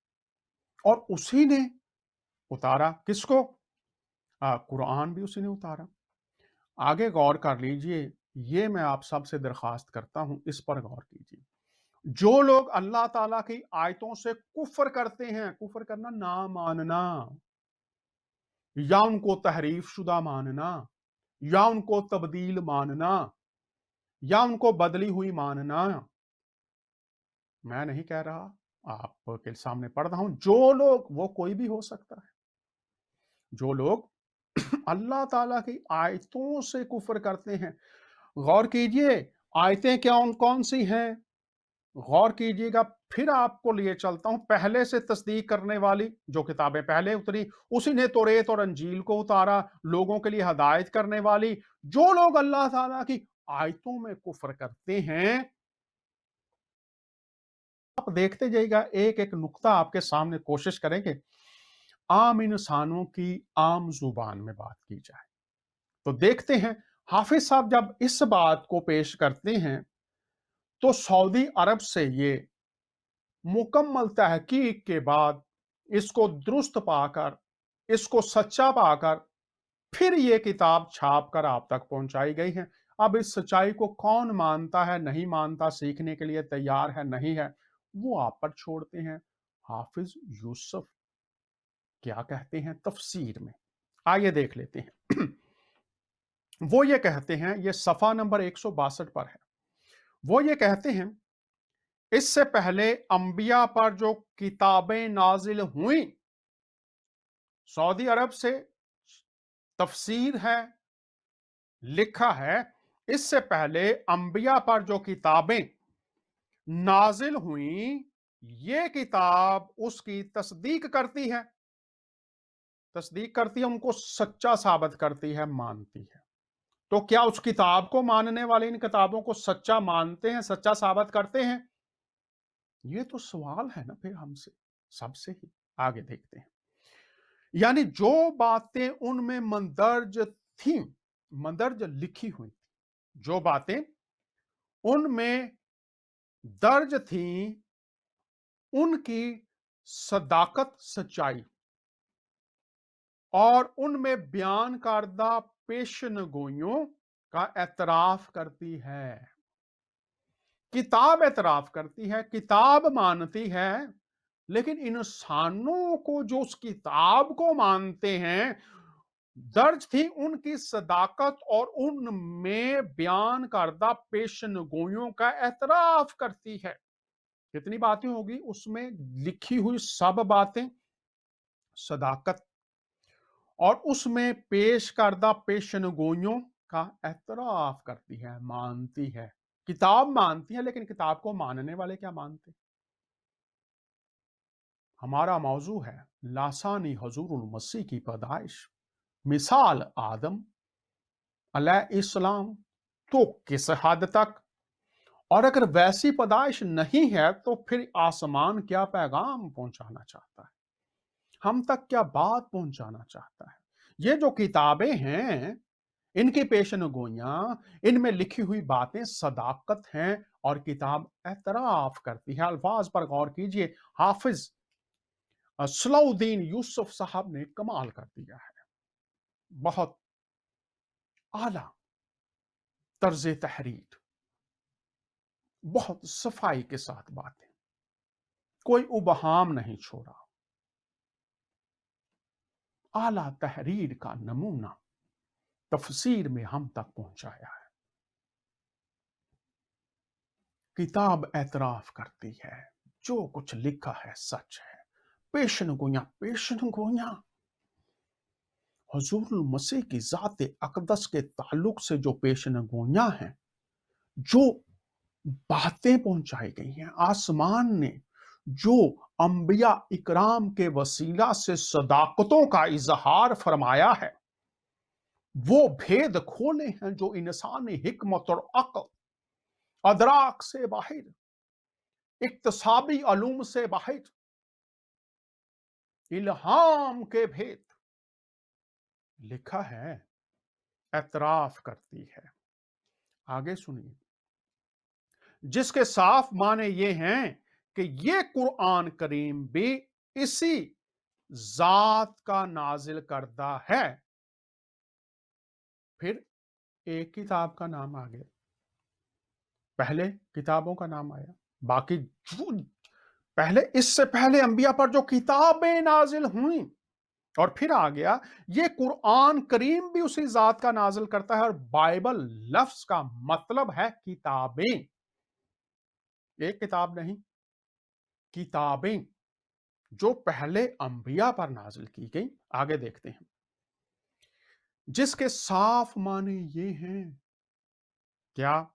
और उसी ने उतारा किसको, कुरान भी उसी ने उतारा। आगे गौर कर लीजिए, ये मैं आप सबसे दरखास्त करता हूं, इस पर गौर कीजिए। जो लोग अल्लाह ताला की आयतों से कुफर करते हैं, कुफर करना ना मानना, या उनको तहरीफ शुदा मानना, या उनको तब्दील मानना, या उनको बदली हुई मानना, मैं नहीं कह रहा, आपके सामने पढ़ रहा हूं। जो लोग, वो कोई भी हो सकता है, जो लोग अल्लाह ताला की आयतों से कुफर करते हैं। गौर कीजिए, आयतें क्या कौन सी हैं, गौर कीजिएगा। फिर आपको लिए चलता हूं पहले से तस्दीक करने वाली जो किताबें पहले उतरी, उसी ने तौरेत और अंजील को उतारा, लोगों के लिए हदायत करने वाली। जो लोग अल्लाह ताला की आयतों में कुफ्र करते हैं, आप देखते जाइएगा, एक एक नुक्ता आपके सामने कोशिश करेंगे आम इंसानों की आम जुबान में बात की जाए। तो देखते हैं, हाफिज साहब जब इस बात को पेश करते हैं तो सऊदी अरब से ये मुकम्मल तहकीक के बाद इसको दुरुस्त पाकर, इसको सच्चा पाकर, फिर ये किताब छाप कर आप तक पहुंचाई गई है। अब इस सच्चाई को कौन मानता है, नहीं मानता, सीखने के लिए तैयार है, नहीं है, वो आप पर छोड़ते हैं। हाफिज यूसुफ क्या कहते हैं तफसीर में, आइए देख लेते हैं। वो ये कहते हैं, ये सफा नंबर 162 पर है। वो ये कहते हैं, इससे पहले अंबिया पर जो किताबें नाजिल हुई, सऊदी अरब से तफसीर है, लिखा है, इससे पहले अंबिया पर जो किताबें नाजिल हुई, ये किताब उसकी तस्दीक करती है, उनको सच्चा साबित करती है, मानती है। तो क्या उस किताब को मानने वाले इन किताबों को सच्चा मानते हैं, सच्चा साबित करते हैं? ये तो सवाल है ना फिर हमसे, सबसे ही। आगे देखते हैं, यानी जो बातें उनमें मंदर्ज थी, मंदर्ज लिखी हुई थी, जो बातें उनमें दर्ज थी, उनकी सदाकत, सच्चाई और उनमें बयान करदा पेशन गोइयों का एतराफ करती है। किताब एतराफ करती है, किताब मानती है, लेकिन इंसानों को जो उस किताब को मानते हैं, दर्ज थी उनकी सदाकत और उनमें बयान करदा पेशन गोइयों का एतराफ करती है। कितनी बातें होगी उसमें लिखी हुई, सब बातें सदाकत और उसमें पेश करदा पेशन गोइयों का एतराफ करती है, मानती है। किताब मानती है, लेकिन किताब को मानने वाले क्या मानते? हमारा मौजू है लासानी हजूरुल मसीह की पैदाइश, मिसाल आदम अलैहिस्सलाम। तो किस हद तक, और अगर वैसी पैदाइश नहीं है तो फिर आसमान क्या पैगाम पहुंचाना चाहता है, हम तक क्या बात पहुंचाना चाहता है? ये जो किताबें हैं, इनकी पेशन गोइयां, इनमें लिखी हुई बातें सदाकत हैं और किताब एतराफ करती है। अल्फाज पर गौर कीजिए, हाफिज सलाउद्दीन यूसुफ साहब ने कमाल कर दिया है। बहुत आला तर्ज तहरीर, बहुत सफाई के साथ बातें, कोई उबहाम नहीं छोड़ा, आला तहरीर का नमूना तफसीर में हम तक पहुंचाया है। किताब एतराफ करती है, जो कुछ लिखा है सच है। पेशन गोइयां, पेशन गोइयां हुजूरुल मसीह की जात अकदस के ताल्लुक से जो पेशन गोइयां हैं, जो बातें पहुंचाई गई हैं, आसमान ने जो अंबिया इकराम के वसीला से सदाकतों का इजहार फरमाया है, वो भेद खोले हैं जो इंसानी हिकमत और अक्ल, अदराक से बाहर, इक्तसाबी अलूम से बाहर, इल्हाम के भेद लिखा है, एतराफ करती है। आगे सुनिए, जिसके साफ माने ये हैं कि ये कुरान करीम भी इसी जात का नाजिल करदा है। फिर एक किताब का नाम आ गया, पहले किताबों का नाम आया, बाकी जो पहले, इससे पहले अंबिया पर जो किताबें नाजिल हुई, और फिर आ गया ये कुरान करीम भी उसी जात का नाजिल करता है। और बाइबल लफ्ज का मतलब है किताबें, एक किताब नहीं, किताबें जो पहले अंबिया पर नाजिल की गई। आगे देखते हैं, जिसके साफ माने ये हैं, क्या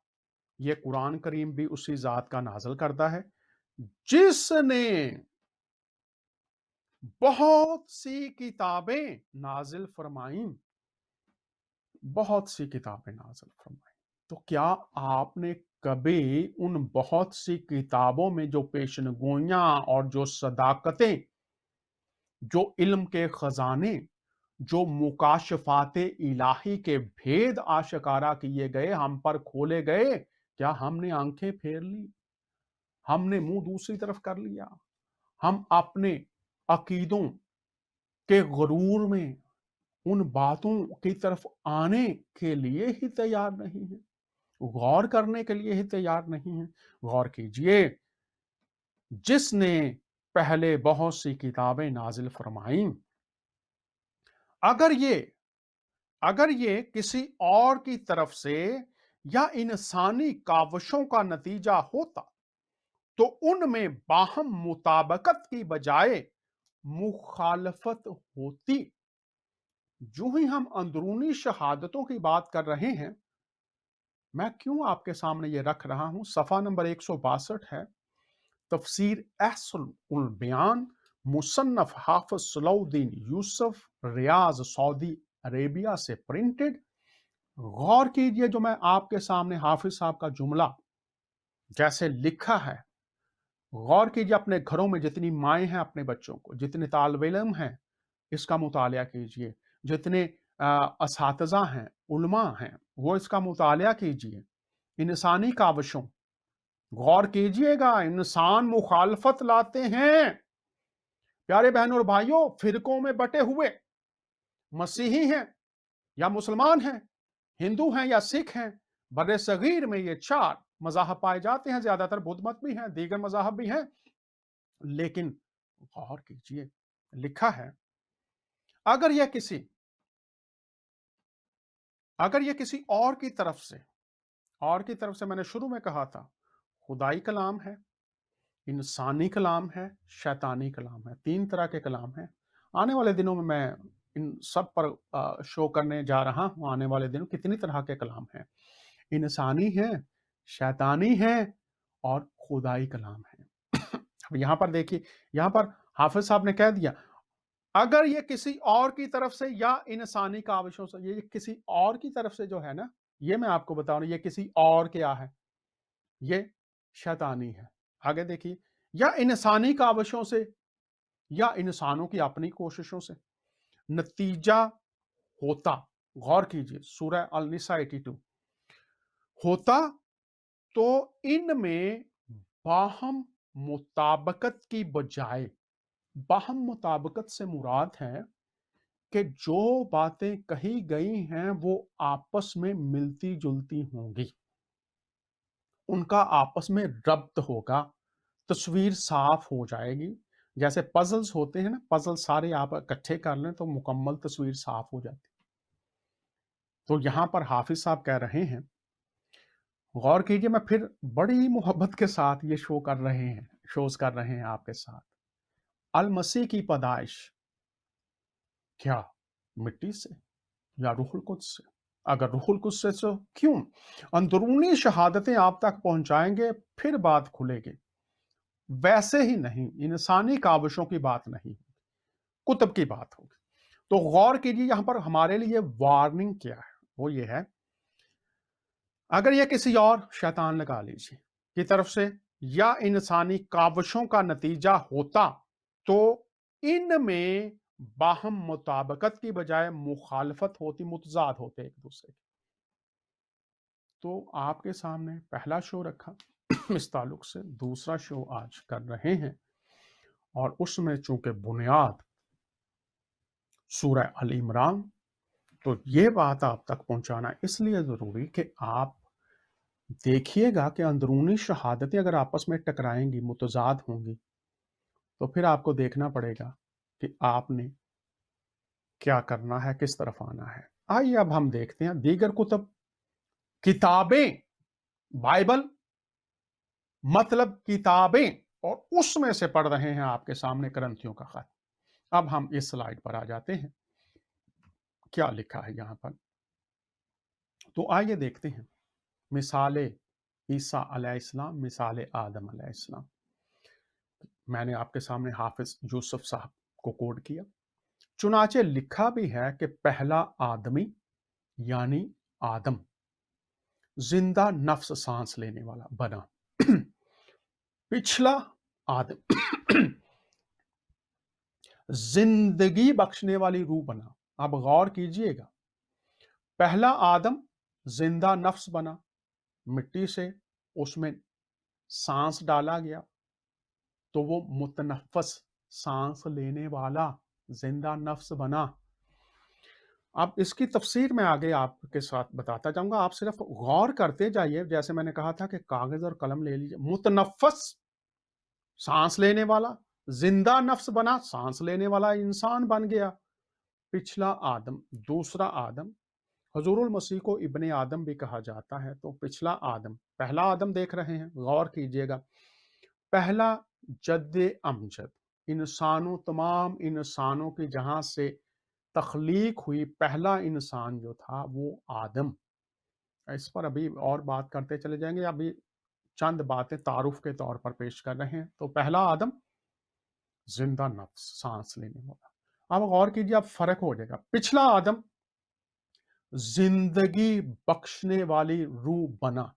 ये कुरान करीम भी उसी जात का नाजिल करता है? जिसने बहुत सी किताबें नाजिल फरमाई, बहुत सी किताबें नाजिल फरमाई। तो क्या आपने कभी उन बहुत सी किताबों में जो पेशनगोइयां और जो सदाकतें, जो इल्म के खजाने, जो मुकाशफात इलाही के भेद आशकारा किए गए, हम पर खोले गए, क्या हमने आंखें फेर ली? हमने मुंह दूसरी तरफ कर लिया? हम अपने अकीदों के गुरूर में उन बातों की तरफ आने के लिए ही तैयार नहीं है, गौर करने के लिए ही तैयार नहीं है। गौर कीजिए, जिसने पहले बहुत सी किताबें नाजिल फरमाई, अगर ये अगर ये किसी और की तरफ से या इंसानी कावशों का नतीजा होता, तो उनमें बाहम मुताबकत की बजाय मुखालफत होती। जो ही हम अंदरूनी शहादतों की बात कर रहे हैं, मैं क्यों आपके सामने ये रख रहा हूं, सफा नंबर 162 है, तफसीर अहसनुल बयान, मुसन्नफ हाफिज सलाउद्दीन यूसुफ, रियाज, सऊदी अरेबिया से प्रिंटेड। गौर कीजिए, जो मैं आपके सामने हाफिज साहब का जुमला जैसे लिखा है, गौर कीजिए। अपने घरों में जितनी माएँ हैं अपने बच्चों को, जितने तालिब इल्म हैं, इसका मुतालिया कीजिए। जितने असातिज़ा हैं, उलमा हैं, वो इसका मुतालिया कीजिए। इंसानी काविशों, गौर कीजिएगा, इंसान मुखालफत लाते हैं। प्यारे बहनों और भाइयों, फिरकों में बटे हुए, मसीही हैं या मुसलमान हैं, हिंदू हैं या सिख हैं, बर्रे सगीर में ये 4 मज़ाहब पाए जाते हैं। ज़्यादातर बुद्ध मत भी हैं, दीगर मज़ाहब भी हैं। लेकिन गौर कीजिए, लिखा है, अगर यह किसी और की तरफ से, मैंने शुरू में कहा था, खुदाई कलाम है, इंसानी कलाम है, शैतानी कलाम है। 3 तरह के कलाम हैं। आने वाले दिनों में मैं इन सब पर शो करने जा रहा हूं। आने वाले दिनों कितनी तरह के कलाम हैं, इंसानी है, शैतानी है और खुदाई कलाम है। अब यहां पर देखिए, यहां पर हाफिज साहब ने कह दिया, अगर ये किसी और की तरफ से या इंसानी काविशों से, ये किसी और की तरफ से जो है ना, ये मैं आपको बता रहा हूं, ये किसी और क्या है, ये शैतानी है। आगे देखिए, या इंसानी काविशों से या इंसानों की अपनी कोशिशों से नतीजा होता, गौर कीजिए, सूरह अल निसा 82, होता तो इनमें बाहम मुताबकत की बजाय, बाहम मुताबकत से मुराद है कि जो बातें कही गई हैं वो आपस में मिलती जुलती होंगी, उनका आपस में रब्त होगा, तस्वीर साफ हो जाएगी। जैसे पजल्स होते हैं ना, पजल सारे आप इकट्ठे कर लें तो मुकम्मल तस्वीर साफ हो जाती। तो यहां पर हाफिज साहब कह रहे हैं, गौर कीजिए, मैं फिर बड़ी मोहब्बत के साथ ये शोज कर रहे हैं आपके साथ। अल मसीह की पैदाइश क्या मिट्टी से या रूहुल कुद्स से? अगर रूहुल कुद्स से तो क्यों? अंदरूनी शहादतें आप तक पहुंचाएंगे, फिर बात खुलेगी। वैसे ही नहीं, इंसानी काविशों की बात नहीं, कुतुब की बात होगी। तो गौर कीजिए, यहां पर हमारे लिए वार्निंग क्या है, वो ये है, अगर ये किसी और, शैतान लगा लीजिए, की तरफ से या इंसानी काविशों का नतीजा होता, तो इनमें बाहम मुताबकत की बजाय मुखालफत होती, मुतजाद होते एक दूसरे के। तो आपके सामने पहला शो रखा इस ताल्लुक से, दूसरा शो आज कर रहे हैं, और उसमें चूंकि बुनियाद सूरह अल इमरान, तो ये बात आप तक पहुंचाना इसलिए जरूरी कि आप देखिएगा कि अंदरूनी शहादतें अगर आपस में टकराएंगी, मुतजाद होंगी, तो फिर आपको देखना पड़ेगा कि आपने क्या करना है, किस तरफ आना है। आइए अब हम देखते हैं दीगर कुतुब, किताबें, बाइबल मतलब किताबें, और उसमें से पढ़ रहे हैं आपके सामने करंथियों का खत। अब हम इस स्लाइड पर आ जाते हैं, क्या लिखा है यहां पर। तो आइए देखते हैं, मिसाले ईसा अलैहिस्सलाम, मिसाले आदम अलैहिस्सलाम। मैंने आपके सामने हाफिज यूसुफ साहब को कोट किया। चुनाचे लिखा भी है कि पहला आदमी यानी आदम जिंदा नफ्स सांस लेने वाला बना। पिछला आदम जिंदगी बख्शने वाली रूह बना। अब गौर कीजिएगा, पहला आदम जिंदा नफ्स बना, मिट्टी से उसमें सांस डाला गया तो वो मुतनफ्फस सांस लेने वाला जिंदा नफ्स बना। अब इसकी तफसीर मैं आगे आपके साथ बताता जाऊंगा, आप सिर्फ गौर करते जाइए। जैसे मैंने कहा था कि कागज और कलम ले लीजिए। मुतनफ्फस सांस लेने वाला, जिंदा नफ्स बना, सांस लेने वाला इंसान बन गया। पिछला आदम, दूसरा आदम, हजूरुल मसीह को इब्ने आदम भी कहा जाता है। तो पिछला आदम, पहला आदम देख रहे हैं, गौर कीजिएगा। पहला जद्दे अमजद, इंसानों, तमाम इंसानों की जहां से तख्लीक हुई, पहला इंसान जो था वो आदम। इस पर अभी और बात करते चले जाएंगे, अभी चंद बातें तारुफ के तौर पर पेश कर रहे हैं। तो पहला आदम जिंदा नफ्स, सांस लेने वाला। अब गौर कीजिए, अब फर्क हो जाएगा। पिछला आदम जिंदगी बख्शने वाली रूह बना।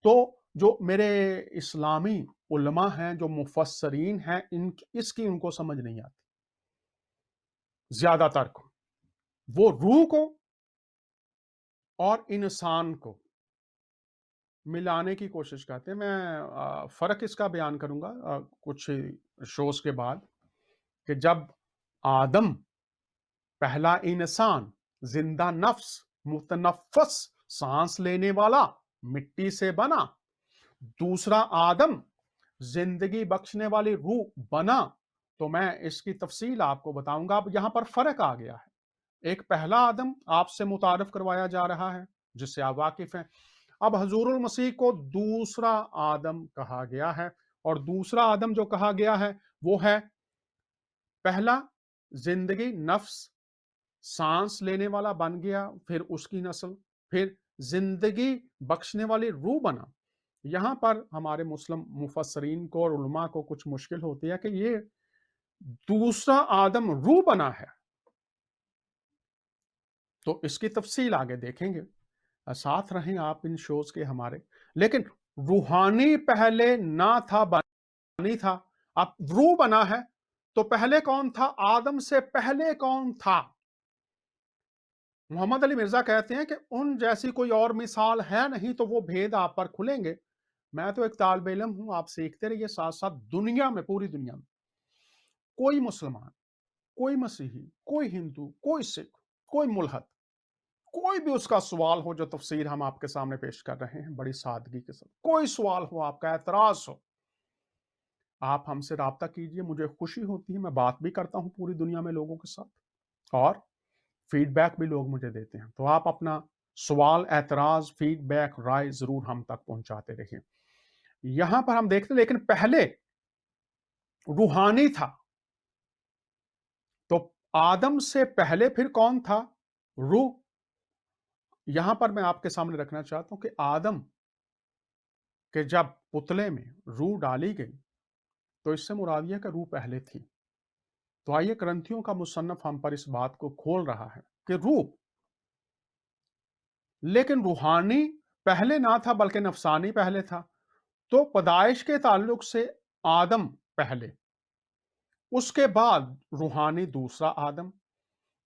तो जो मेरे इस्लामी उलमा हैं, जो मुफस्सरीन हैं, इसकी उनको समझ नहीं आती ज्यादातर को। वो रूह को और इंसान को मिलाने की कोशिश करते हैं। मैं फर्क इसका बयान करूंगा कुछ शोज के बाद, कि जब आदम पहला इंसान जिंदा नफ्स मुतनफ्फस सांस लेने वाला मिट्टी से बना, दूसरा आदम जिंदगी बख्शने वाली रूह बना, तो मैं इसकी तफसील आपको बताऊंगा। अब यहां पर फर्क आ गया है। एक पहला आदम आपसे मुतारफ करवाया जा रहा है जिससे आप वाकिफ हैं। अब हजूरुल मसीह को दूसरा आदम कहा गया है, और दूसरा आदम जो कहा गया है वो है पहला जिंदगी नफ्स सांस लेने वाला बन गया, फिर उसकी नस्ल, फिर जिंदगी बख्शने वाली रूह बना। यहां पर हमारे मुस्लिम मुफस्सरीन को और उलमा को कुछ मुश्किल होती है कि ये दूसरा आदम रूह बना है, तो इसकी तफसील आगे देखेंगे। साथ रहें आप इन शोज के हमारे। लेकिन रूहानी पहले ना था, बनी था। अब रूह बना है, तो पहले कौन था? आदम से पहले कौन था? मोहम्मद अली मिर्जा कहते हैं कि उन जैसी कोई और मिसाल है नहीं, तो वो भेद आप पर खुलेंगे। मैं तो एक तालिब इल्म हूं, आप सीखते रहिए साथ साथ। दुनिया में, पूरी दुनिया में कोई मुसलमान, कोई मसीही, कोई हिंदू, कोई सिख, कोई मुल्हद, कोई भी उसका सवाल हो, जो तफसीर हम आपके सामने पेश कर रहे हैं बड़ी सादगी के साथ, कोई सवाल हो, आपका एतराज हो, आप हमसे राब्ता कीजिए। मुझे खुशी होती है, मैं बात भी करता हूं पूरी दुनिया में लोगों के साथ, और फीडबैक भी लोग मुझे देते हैं। तो आप अपना सवाल, एतराज, फीडबैक, राय जरूर हम तक पहुंचाते रहिए। यहां पर हम देखते, लेकिन पहले रूहानी था, तो आदम से पहले फिर कौन था? रूह। यहां पर मैं आपके सामने रखना चाहता हूं कि आदम के जब पुतले में रूह डाली गई, तो इससे मुराद यह कि रूह पहले थी। तो आइए, ग्रंथियों का मुसन्नफ हम पर इस बात को खोल रहा है कि रूह, लेकिन रूहानी पहले ना था बल्कि नफसानी पहले था। तो पैदाइश के ताल्लुक से आदम पहले, उसके बाद रूहानी दूसरा आदम,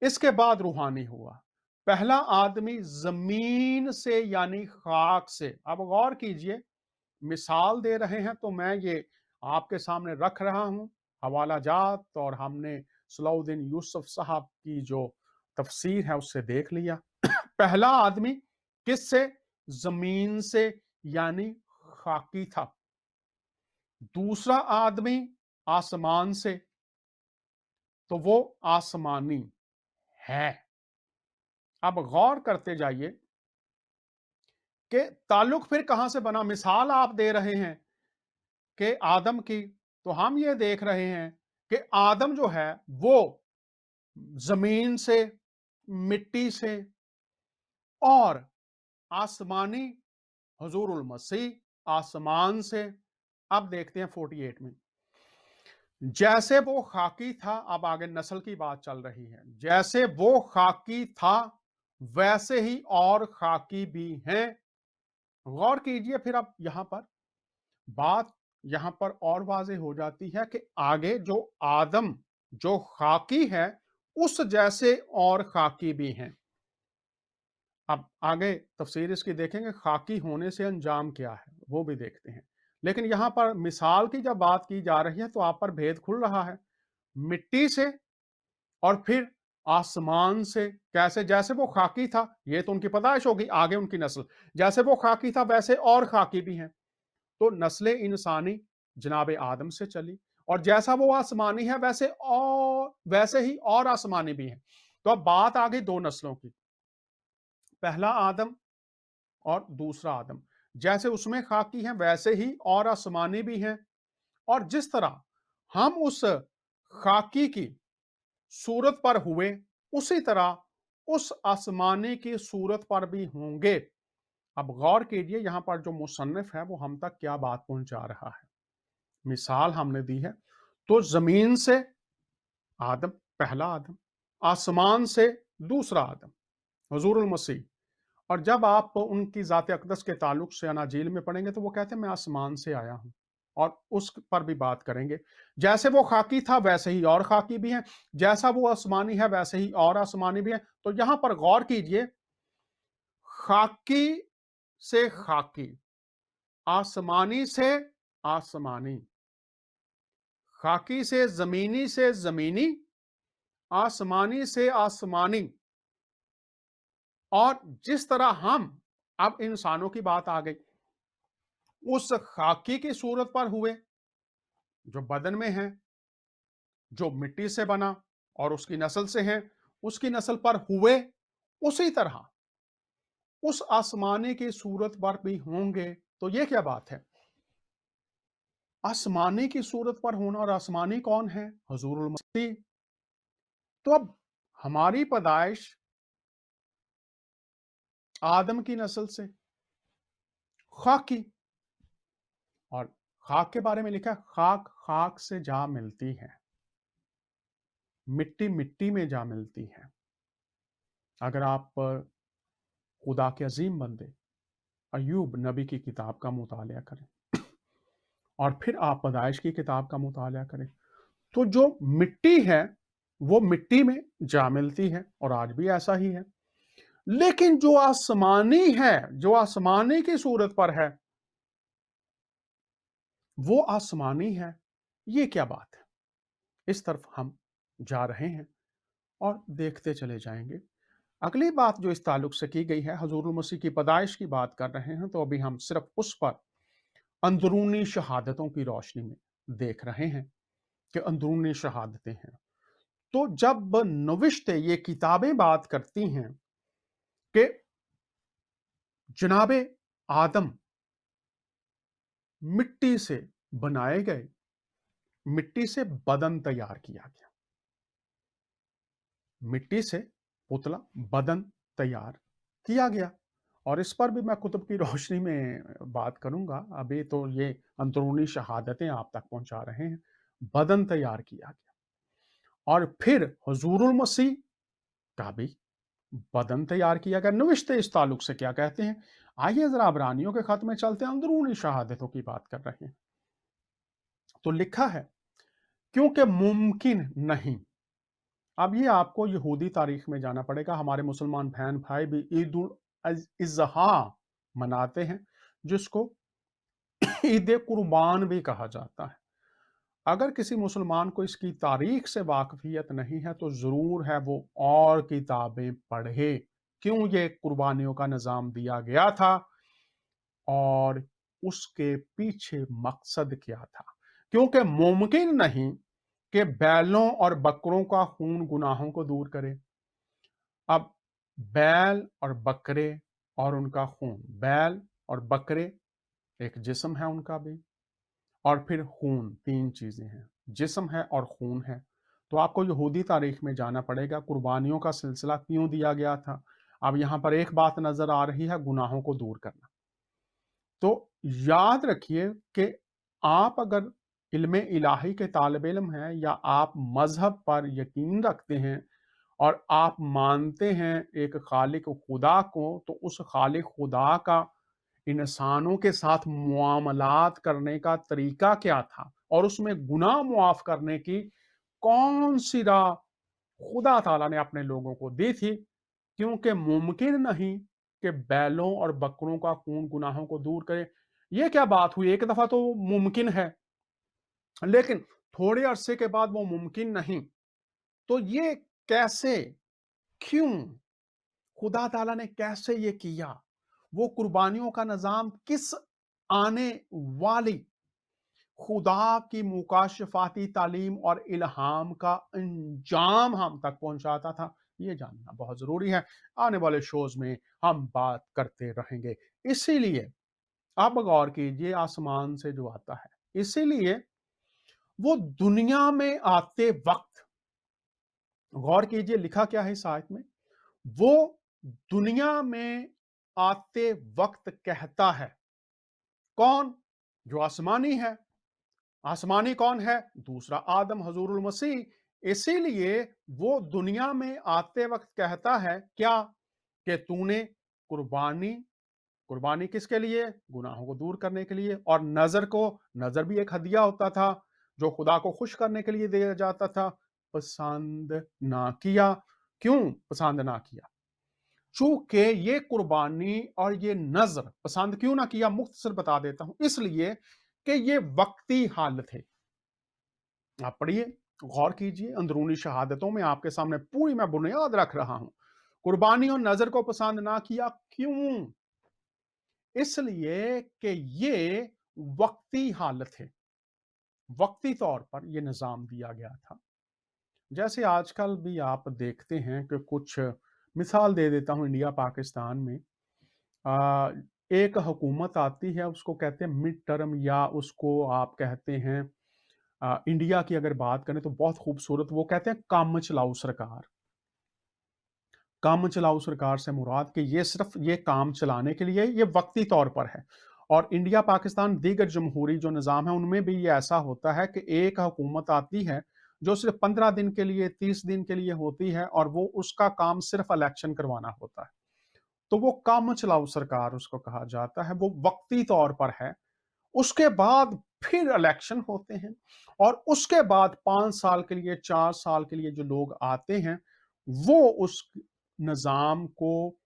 इसके बाद रूहानी हुआ। पहला आदमी जमीन से यानी खाक से। अब गौर कीजिए, मिसाल दे रहे हैं तो मैं ये आपके सामने रख रहा हूं हवाला जात, और हमने सलाउद्दीन यूसुफ साहब की जो तफसीर है उससे देख लिया। पहला आदमी किससे? जमीन से यानी खाकी था। दूसरा आदमी आसमान से, तो वो आसमानी है। अब गौर करते जाइए कि ताल्लुक फिर कहां से बना। मिसाल आप दे रहे हैं कि आदम की, तो हम ये देख रहे हैं कि आदम जो है वो जमीन से, मिट्टी से, और आसमानी हुजूरुल मसीह आसमान से। अब देखते हैं 48 में, जैसे वो खाकी था, अब आगे नस्ल की बात चल रही है। जैसे वो खाकी था, वैसे ही और खाकी भी हैं। गौर कीजिए फिर अब यहां पर बात यहां पर और वाज़ेह हो जाती है कि आगे जो आदम जो खाकी है, उस जैसे और खाकी भी हैं। अब आगे तफसीर इसकी देखेंगे, खाकी होने से अंजाम क्या है वो भी देखते हैं। लेकिन यहां पर मिसाल की जब बात की जा रही है तो आप पर भेद खुल रहा है। मिट्टी से और फिर आसमान से। कैसे? जैसे वो खाकी था, ये तो उनकी पैदाइश होगी, आगे उनकी नस्ल। जैसे वो खाकी था वैसे और खाकी भी हैं। तो नस्ल इंसानी जनाब आदम से चली, और जैसा वो आसमानी है वैसे ही और आसमानी भी हैं। तो अब बात आ गई दो नस्लों की, पहला आदम और दूसरा आदम। जैसे उसमें खाकी हैं वैसे ही और आसमानी भी हैं। और जिस तरह हम उस खाकी की सूरत पर हुए, उसी तरह उस आसमानी की सूरत पर भी होंगे। अब गौर कीजिए यहां पर जो मुसन्निफ है वो हम तक क्या बात पहुंचा रहा है। मिसाल हमने दी है, तो जमीन से आदम, पहला आदम, आसमान से दूसरा आदम, हुजूरुल मसीह। और जब आप उनकी ज़ात अक़दस के ताल्लुक से अनाजील में पढ़ेंगे तो वो कहते हैं मैं आसमान से आया हूं, और उस पर भी बात करेंगे। जैसे वो खाकी था वैसे ही और खाकी भी हैं, जैसा वो आसमानी है वैसे ही और आसमानी भी है। तो यहां पर गौर कीजिए, खाकी से खाकी, आसमानी से आसमानी, खाकी से जमीनी, आसमानी से आसमानी। और जिस तरह हम, अब इंसानों की बात आ गई, उस खाकी की सूरत पर हुए जो बदन में है, जो मिट्टी से बना और उसकी नस्ल से है, उसकी नस्ल पर हुए, उसी तरह उस आसमानी की सूरत पर भी होंगे। तो ये क्या बात है? आसमानी की सूरत पर होना, और आसमानी कौन है? हुजूरुल मसीह। तो अब हमारी पैदाइश आदम की नस्ल से, खाकी। और खाक के बारे में लिखा है, खाक खाक से जा मिलती है, मिट्टी मिट्टी में जा मिलती है। अगर आप खुदा के अजीम बंदे अय्यूब नबी की किताब का मुताला करें और फिर आप पैदाइश की किताब का मुताला करें, तो जो मिट्टी है वो मिट्टी में जा मिलती है, और आज भी ऐसा ही है। लेकिन जो आसमानी है, जो आसमानी की सूरत पर है, वो आसमानी है। ये क्या बात है? इस तरफ हम जा रहे हैं और देखते चले जाएंगे। अगली बात जो इस ताल्लुक से की गई है, हजूरुल मसीह की पैदाइश की बात कर रहे हैं, तो अभी हम सिर्फ उस पर अंदरूनी शहादतों की रोशनी में देख रहे हैं कि अंदरूनी शहादतें हैं। तो जब नविश्ते ये किताबें बात करती हैं कि जनाबे आदम मिट्टी से बनाए गए, मिट्टी से बदन तैयार किया गया, मिट्टी से पुतला बदन तैयार किया गया। और इस पर भी मैं कुतुब की रोशनी में बात करूंगा। अभी तो ये अंदरूनी शहादतें आप तक पहुंचा रहे हैं। बदन तैयार किया गया, और फिर हुजूरुल मसीह का भी बदन तैयार किया गया। नविश्ते इस ताल्लुक से क्या कहते हैं, आइए जरा इब्रानियों के खत में चलते हैं, अंदरूनी शहादतों की बात कर रहे हैं। तो लिखा है, क्योंकि मुमकिन नहीं। अब ये आपको यहूदी तारीख में जाना पड़ेगा। हमारे मुसलमान बहन भाई भी ईद उल इज़हा मनाते हैं, जिसको ईद कुर्बान भी कहा जाता है। अगर किसी मुसलमान को इसकी तारीख से वाकफियत नहीं है तो ज़रूर है वो और किताबें पढ़े, क्यों ये कुर्बानियों का निज़ाम दिया गया था और उसके पीछे मकसद क्या था। क्योंकि मुमकिन नहीं कि बैलों और बकरों का खून गुनाहों को दूर करे। अब बैल और बकरे और उनका खून, बैल और बकरे एक जिस्म है उनका भी, और फिर खून, तीन चीजें हैं, जिस्म है और खून है। तो आपको यहूदी तारीख में जाना पड़ेगा, कुर्बानियों का सिलसिला क्यों दिया गया था। अब यहां पर एक बात नजर आ रही है, गुनाहों को दूर करना। तो याद रखिए कि आप अगर इल्म इलाही के तालिब इल्म हैं या आप मजहब पर यकीन रखते हैं और आप मानते हैं एक खालिक खुदा को, तो उस खालिक खुदा का इंसानों के साथ मुआमलात करने का तरीका क्या था और उसमें गुनाह मुआफ करने की कौन सी राह खुदा ताला ने अपने लोगों को दी थी, क्योंकि मुमकिन नहीं कि बैलों और बकरों का खून गुनाहों को दूर करे। ये क्या बात हुई? एक दफा तो मुमकिन है, लेकिन थोड़े अरसे के बाद वो मुमकिन नहीं। तो ये कैसे, क्यों, खुदा ताला ने कैसे ये किया? वो कुर्बानियों का निजाम किस आने वाली खुदा की मुकाशफाती तालीम और इल्हाम का अंजाम हम तक पहुंचाता था? ये जानना बहुत जरूरी है। आने वाले शोज में हम बात करते रहेंगे। इसीलिए आप गौर कीजिए, आसमान से जो आता है, इसीलिए वो दुनिया में आते वक्त, गौर कीजिए लिखा क्या है इस आयत में, वो दुनिया में आते वक्त कहता है। कौन? जो आसमानी है। आसमानी कौन है? दूसरा आदम, हजूरुल मसीह। इसीलिए वो दुनिया में आते वक्त कहता है क्या? कि तूने कुर्बानी, कुर्बानी किसके लिए? गुनाहों को दूर करने के लिए। और नजर को, नजर भी एक हदिया होता था जो खुदा को खुश करने के लिए दिया जाता था, पसंद ना किया। क्यों पसंद ना किया? चूंकि ये कुर्बानी और ये नजर पसंद क्यों ना किया, मुख्तसर बता देता हूं। इसलिए कि ये वक्ती हालत है। आप पढ़िए, गौर कीजिए, अंदरूनी शहादतों में आपके सामने पूरी मैं बुनियाद रख रहा हूं। कुर्बानी और नजर को पसंद ना किया, क्यों? इसलिए कि ये वक्ती हालत है, वक्ती तौर पर यह निजाम दिया गया था। जैसे आजकल भी आप देखते हैं कि कुछ, मिसाल दे देता हूं, इंडिया पाकिस्तान में आ, एक हुकूमत आती है, उसको कहते हैं मिड टर्म, या उसको आप कहते हैं इंडिया की अगर बात करें तो बहुत खूबसूरत, वो कहते हैं काम चलाऊ सरकार। काम चलाऊ सरकार से मुराद कि ये सिर्फ ये काम चलाने के लिए, ये वक्ती तौर पर है। और इंडिया पाकिस्तान दीगर जमहूरी जो निज़ाम है उनमें भी ये ऐसा होता है कि एक हुकूमत आती है जो सिर्फ 15 दिन के लिए, 30 दिन के लिए होती है, और वो उसका काम सिर्फ इलेक्शन करवाना होता है। तो वो काम चलाऊ सरकार उसको कहा जाता है, वो वक्ती तौर पर है। उसके बाद फिर इलेक्शन होते हैं, और उसके बाद 5 साल के लिए, 4 साल के लिए जो लोग आते हैं, वो उस निजाम को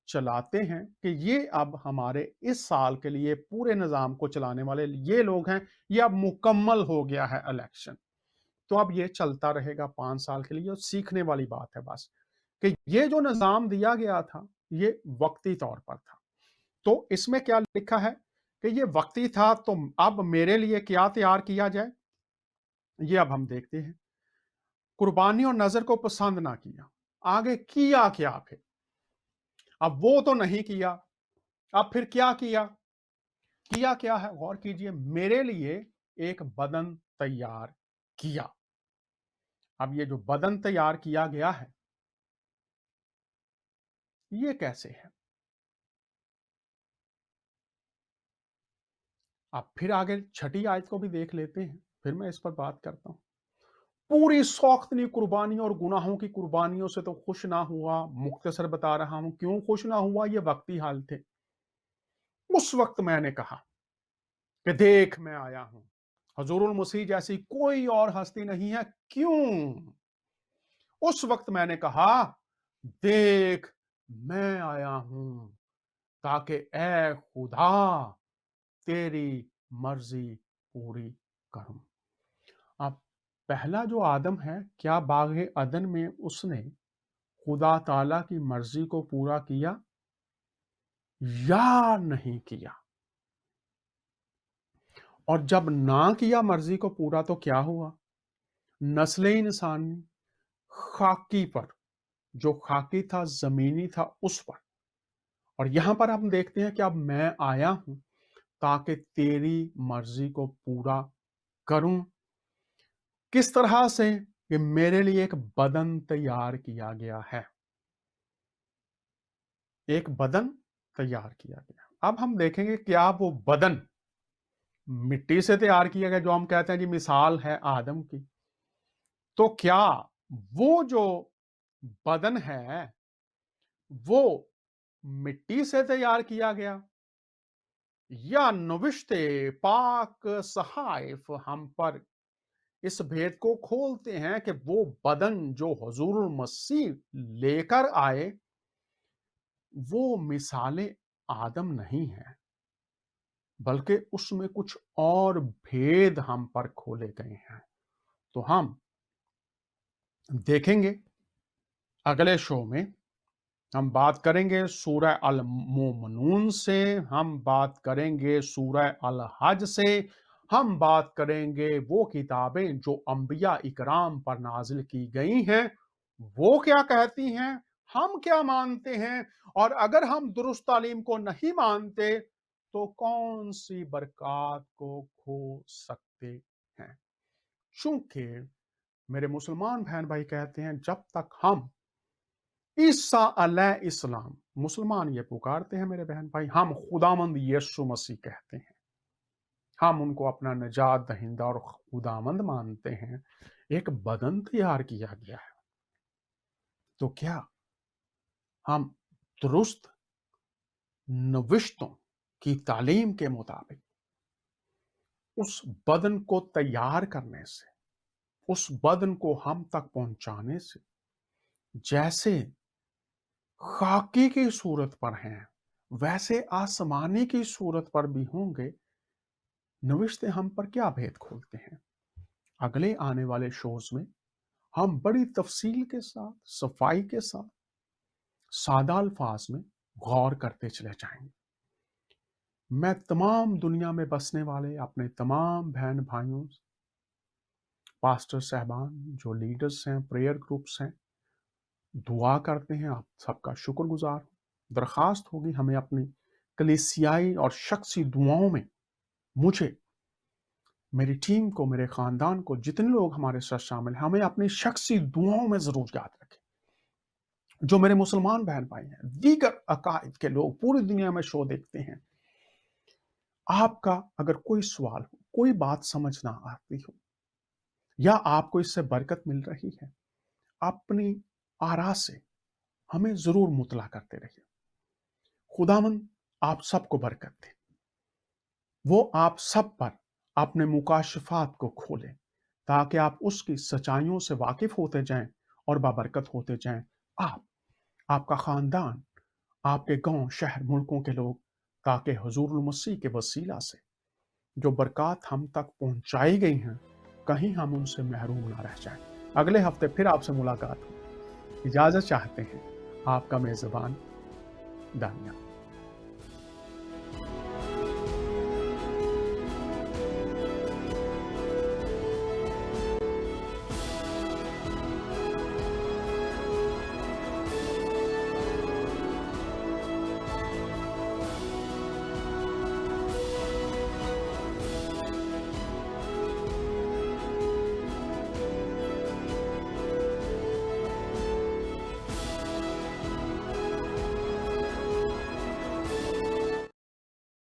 चलाते हैं कि ये अब हमारे इस साल के लिए पूरे निजाम को चलाने वाले ये लोग हैं, ये अब मुकम्मल हो गया है इलेक्शन। तो अब ये चलता रहेगा 5 साल के लिए। और सीखने वाली बात है बस कि ये जो निजाम दिया गया था, ये वक्ती तौर पर था। तो इसमें क्या लिखा है कि ये वक्ती था, तो अब मेरे लिए क्या तैयार किया जाए, ये अब हम देखते हैं। कुर्बानी और नजर को पसंद ना किया, आगे किया क्या फिर? अब वो तो नहीं किया, अब फिर क्या किया? किया क्या है? गौर कीजिए, मेरे लिए एक बदन तैयार किया। अब ये जो बदन तैयार किया गया है, ये कैसे है? अब फिर आगे छठी आयत को भी देख लेते हैं, फिर मैं इस पर बात करता हूं। पूरी सौख्तनी कुर्बानी और गुनाहों की कुर्बानियों से तो खुश ना हुआ। मुख्तसर बता रहा हूं क्यों खुश ना हुआ, ये वक्ती हाल थे। उस वक्त मैंने कहा कि देख मैं आया हूं, हजूरुल मसीह जैसी कोई और हस्ती नहीं है। क्यों? उस वक्त मैंने कहा, देख मैं आया हूं, ताकि ए खुदा तेरी मर्जी पूरी करूं। अब पहला जो आदम है, क्या बाग अदन में उसने खुदा ताला की मर्जी को पूरा किया या नहीं किया? और जब ना किया मर्जी को पूरा, तो क्या हुआ? नस्ल इंसानी खाकी पर, जो खाकी था, जमीनी था, उस पर। और यहां पर हम देखते हैं कि अब मैं आया हूं ताकि तेरी मर्जी को पूरा करूं। किस तरह से? कि मेरे लिए एक बदन तैयार किया गया है, एक बदन तैयार किया गया। अब हम देखेंगे क्या वो बदन मिट्टी से तैयार किया गया, जो हम कहते हैं जी मिसाल है आदम की। तो क्या वो जो बदन है, वो मिट्टी से तैयार किया गया, या नविश्ते पाक सहाइफ हम पर इस भेद को खोलते हैं कि वो बदन जो हुजूर मसीह लेकर आए, वो मिसाले आदम नहीं है, बल्कि उसमें कुछ और भेद हम पर खोले गए हैं। तो हम देखेंगे अगले शो में, हम बात करेंगे सूरह अल मोमनून से, हम बात करेंगे सूरह अल हज से, हम बात करेंगे वो किताबें जो अंबिया इकराम पर नाजिल की गई हैं, वो क्या कहती हैं, हम क्या मानते हैं, और अगर हम दुरुस्त तालीम को नहीं मानते तो कौन सी बरकत को खो सकते हैं। चूंकि मेरे मुसलमान बहन भाई कहते हैं, जब तक हम ईसा अलैहि इस्लाम, मुसलमान ये पुकारते हैं मेरे बहन भाई, हम खुदामंद यीशु मसीह कहते हैं, हम उनको अपना निजात दहिंदा और खुदामंद मानते हैं, एक बदन तैयार किया गया है। तो क्या हम दुरुस्त नविश्तों की तालीम के मुताबिक उस बदन को तैयार करने से, उस बदन को हम तक पहुंचाने से, जैसे खाकी की सूरत पर हैं, वैसे आसमानी की सूरत पर भी होंगे, नविश्ते हम पर क्या भेद खोलते हैं। अगले आने वाले शोज में हम बड़ी तफसील के साथ, सफाई के साथ, सादा अल्फाज में गौर करते चले जाएंगे। मैं तमाम दुनिया में बसने वाले अपने तमाम बहन भाइयों, पास्टर साहबान, जो लीडर्स हैं, प्रेयर ग्रुप्स हैं, दुआ करते हैं, आप सबका शुक्रगुजार। दरख्वास्त होगी हमें अपनी कलीसियाई और शख्सी दुआओं में, मुझे, मेरी टीम को, मेरे खानदान को, जितने लोग हमारे साथ शामिल हैं, हमें अपनी शख्सी दुआओं में जरूर याद रखें। जो मेरे मुसलमान बहन भाई हैं, दीगर अकायद के लोग पूरी दुनिया में शो देखते हैं, आपका अगर कोई सवाल हो, कोई बात समझ ना आती हो, या आपको इससे बरकत मिल रही है, अपनी आरा से हमें जरूर मुतला करते रहिए। खुदावंद आप सबको बरकत दे, वो आप सब पर अपने मुकाशफात को खोले, ताकि आप उसकी सच्चाइयों से वाकिफ होते जाएं और बाबरकत होते जाएं। आप, आपका खानदान, आपके गांव, शहर, मुल्कों के लोग, ताकि हुजूर मसीह के वसीला से जो बरकत हम तक पहुंचाई गई हैं, कहीं हम उनसे महरूम ना रह जाएं। अगले हफ्ते फिर आपसे मुलाकात हो। इजाजत चाहते हैं आपका मेजबान दानिया।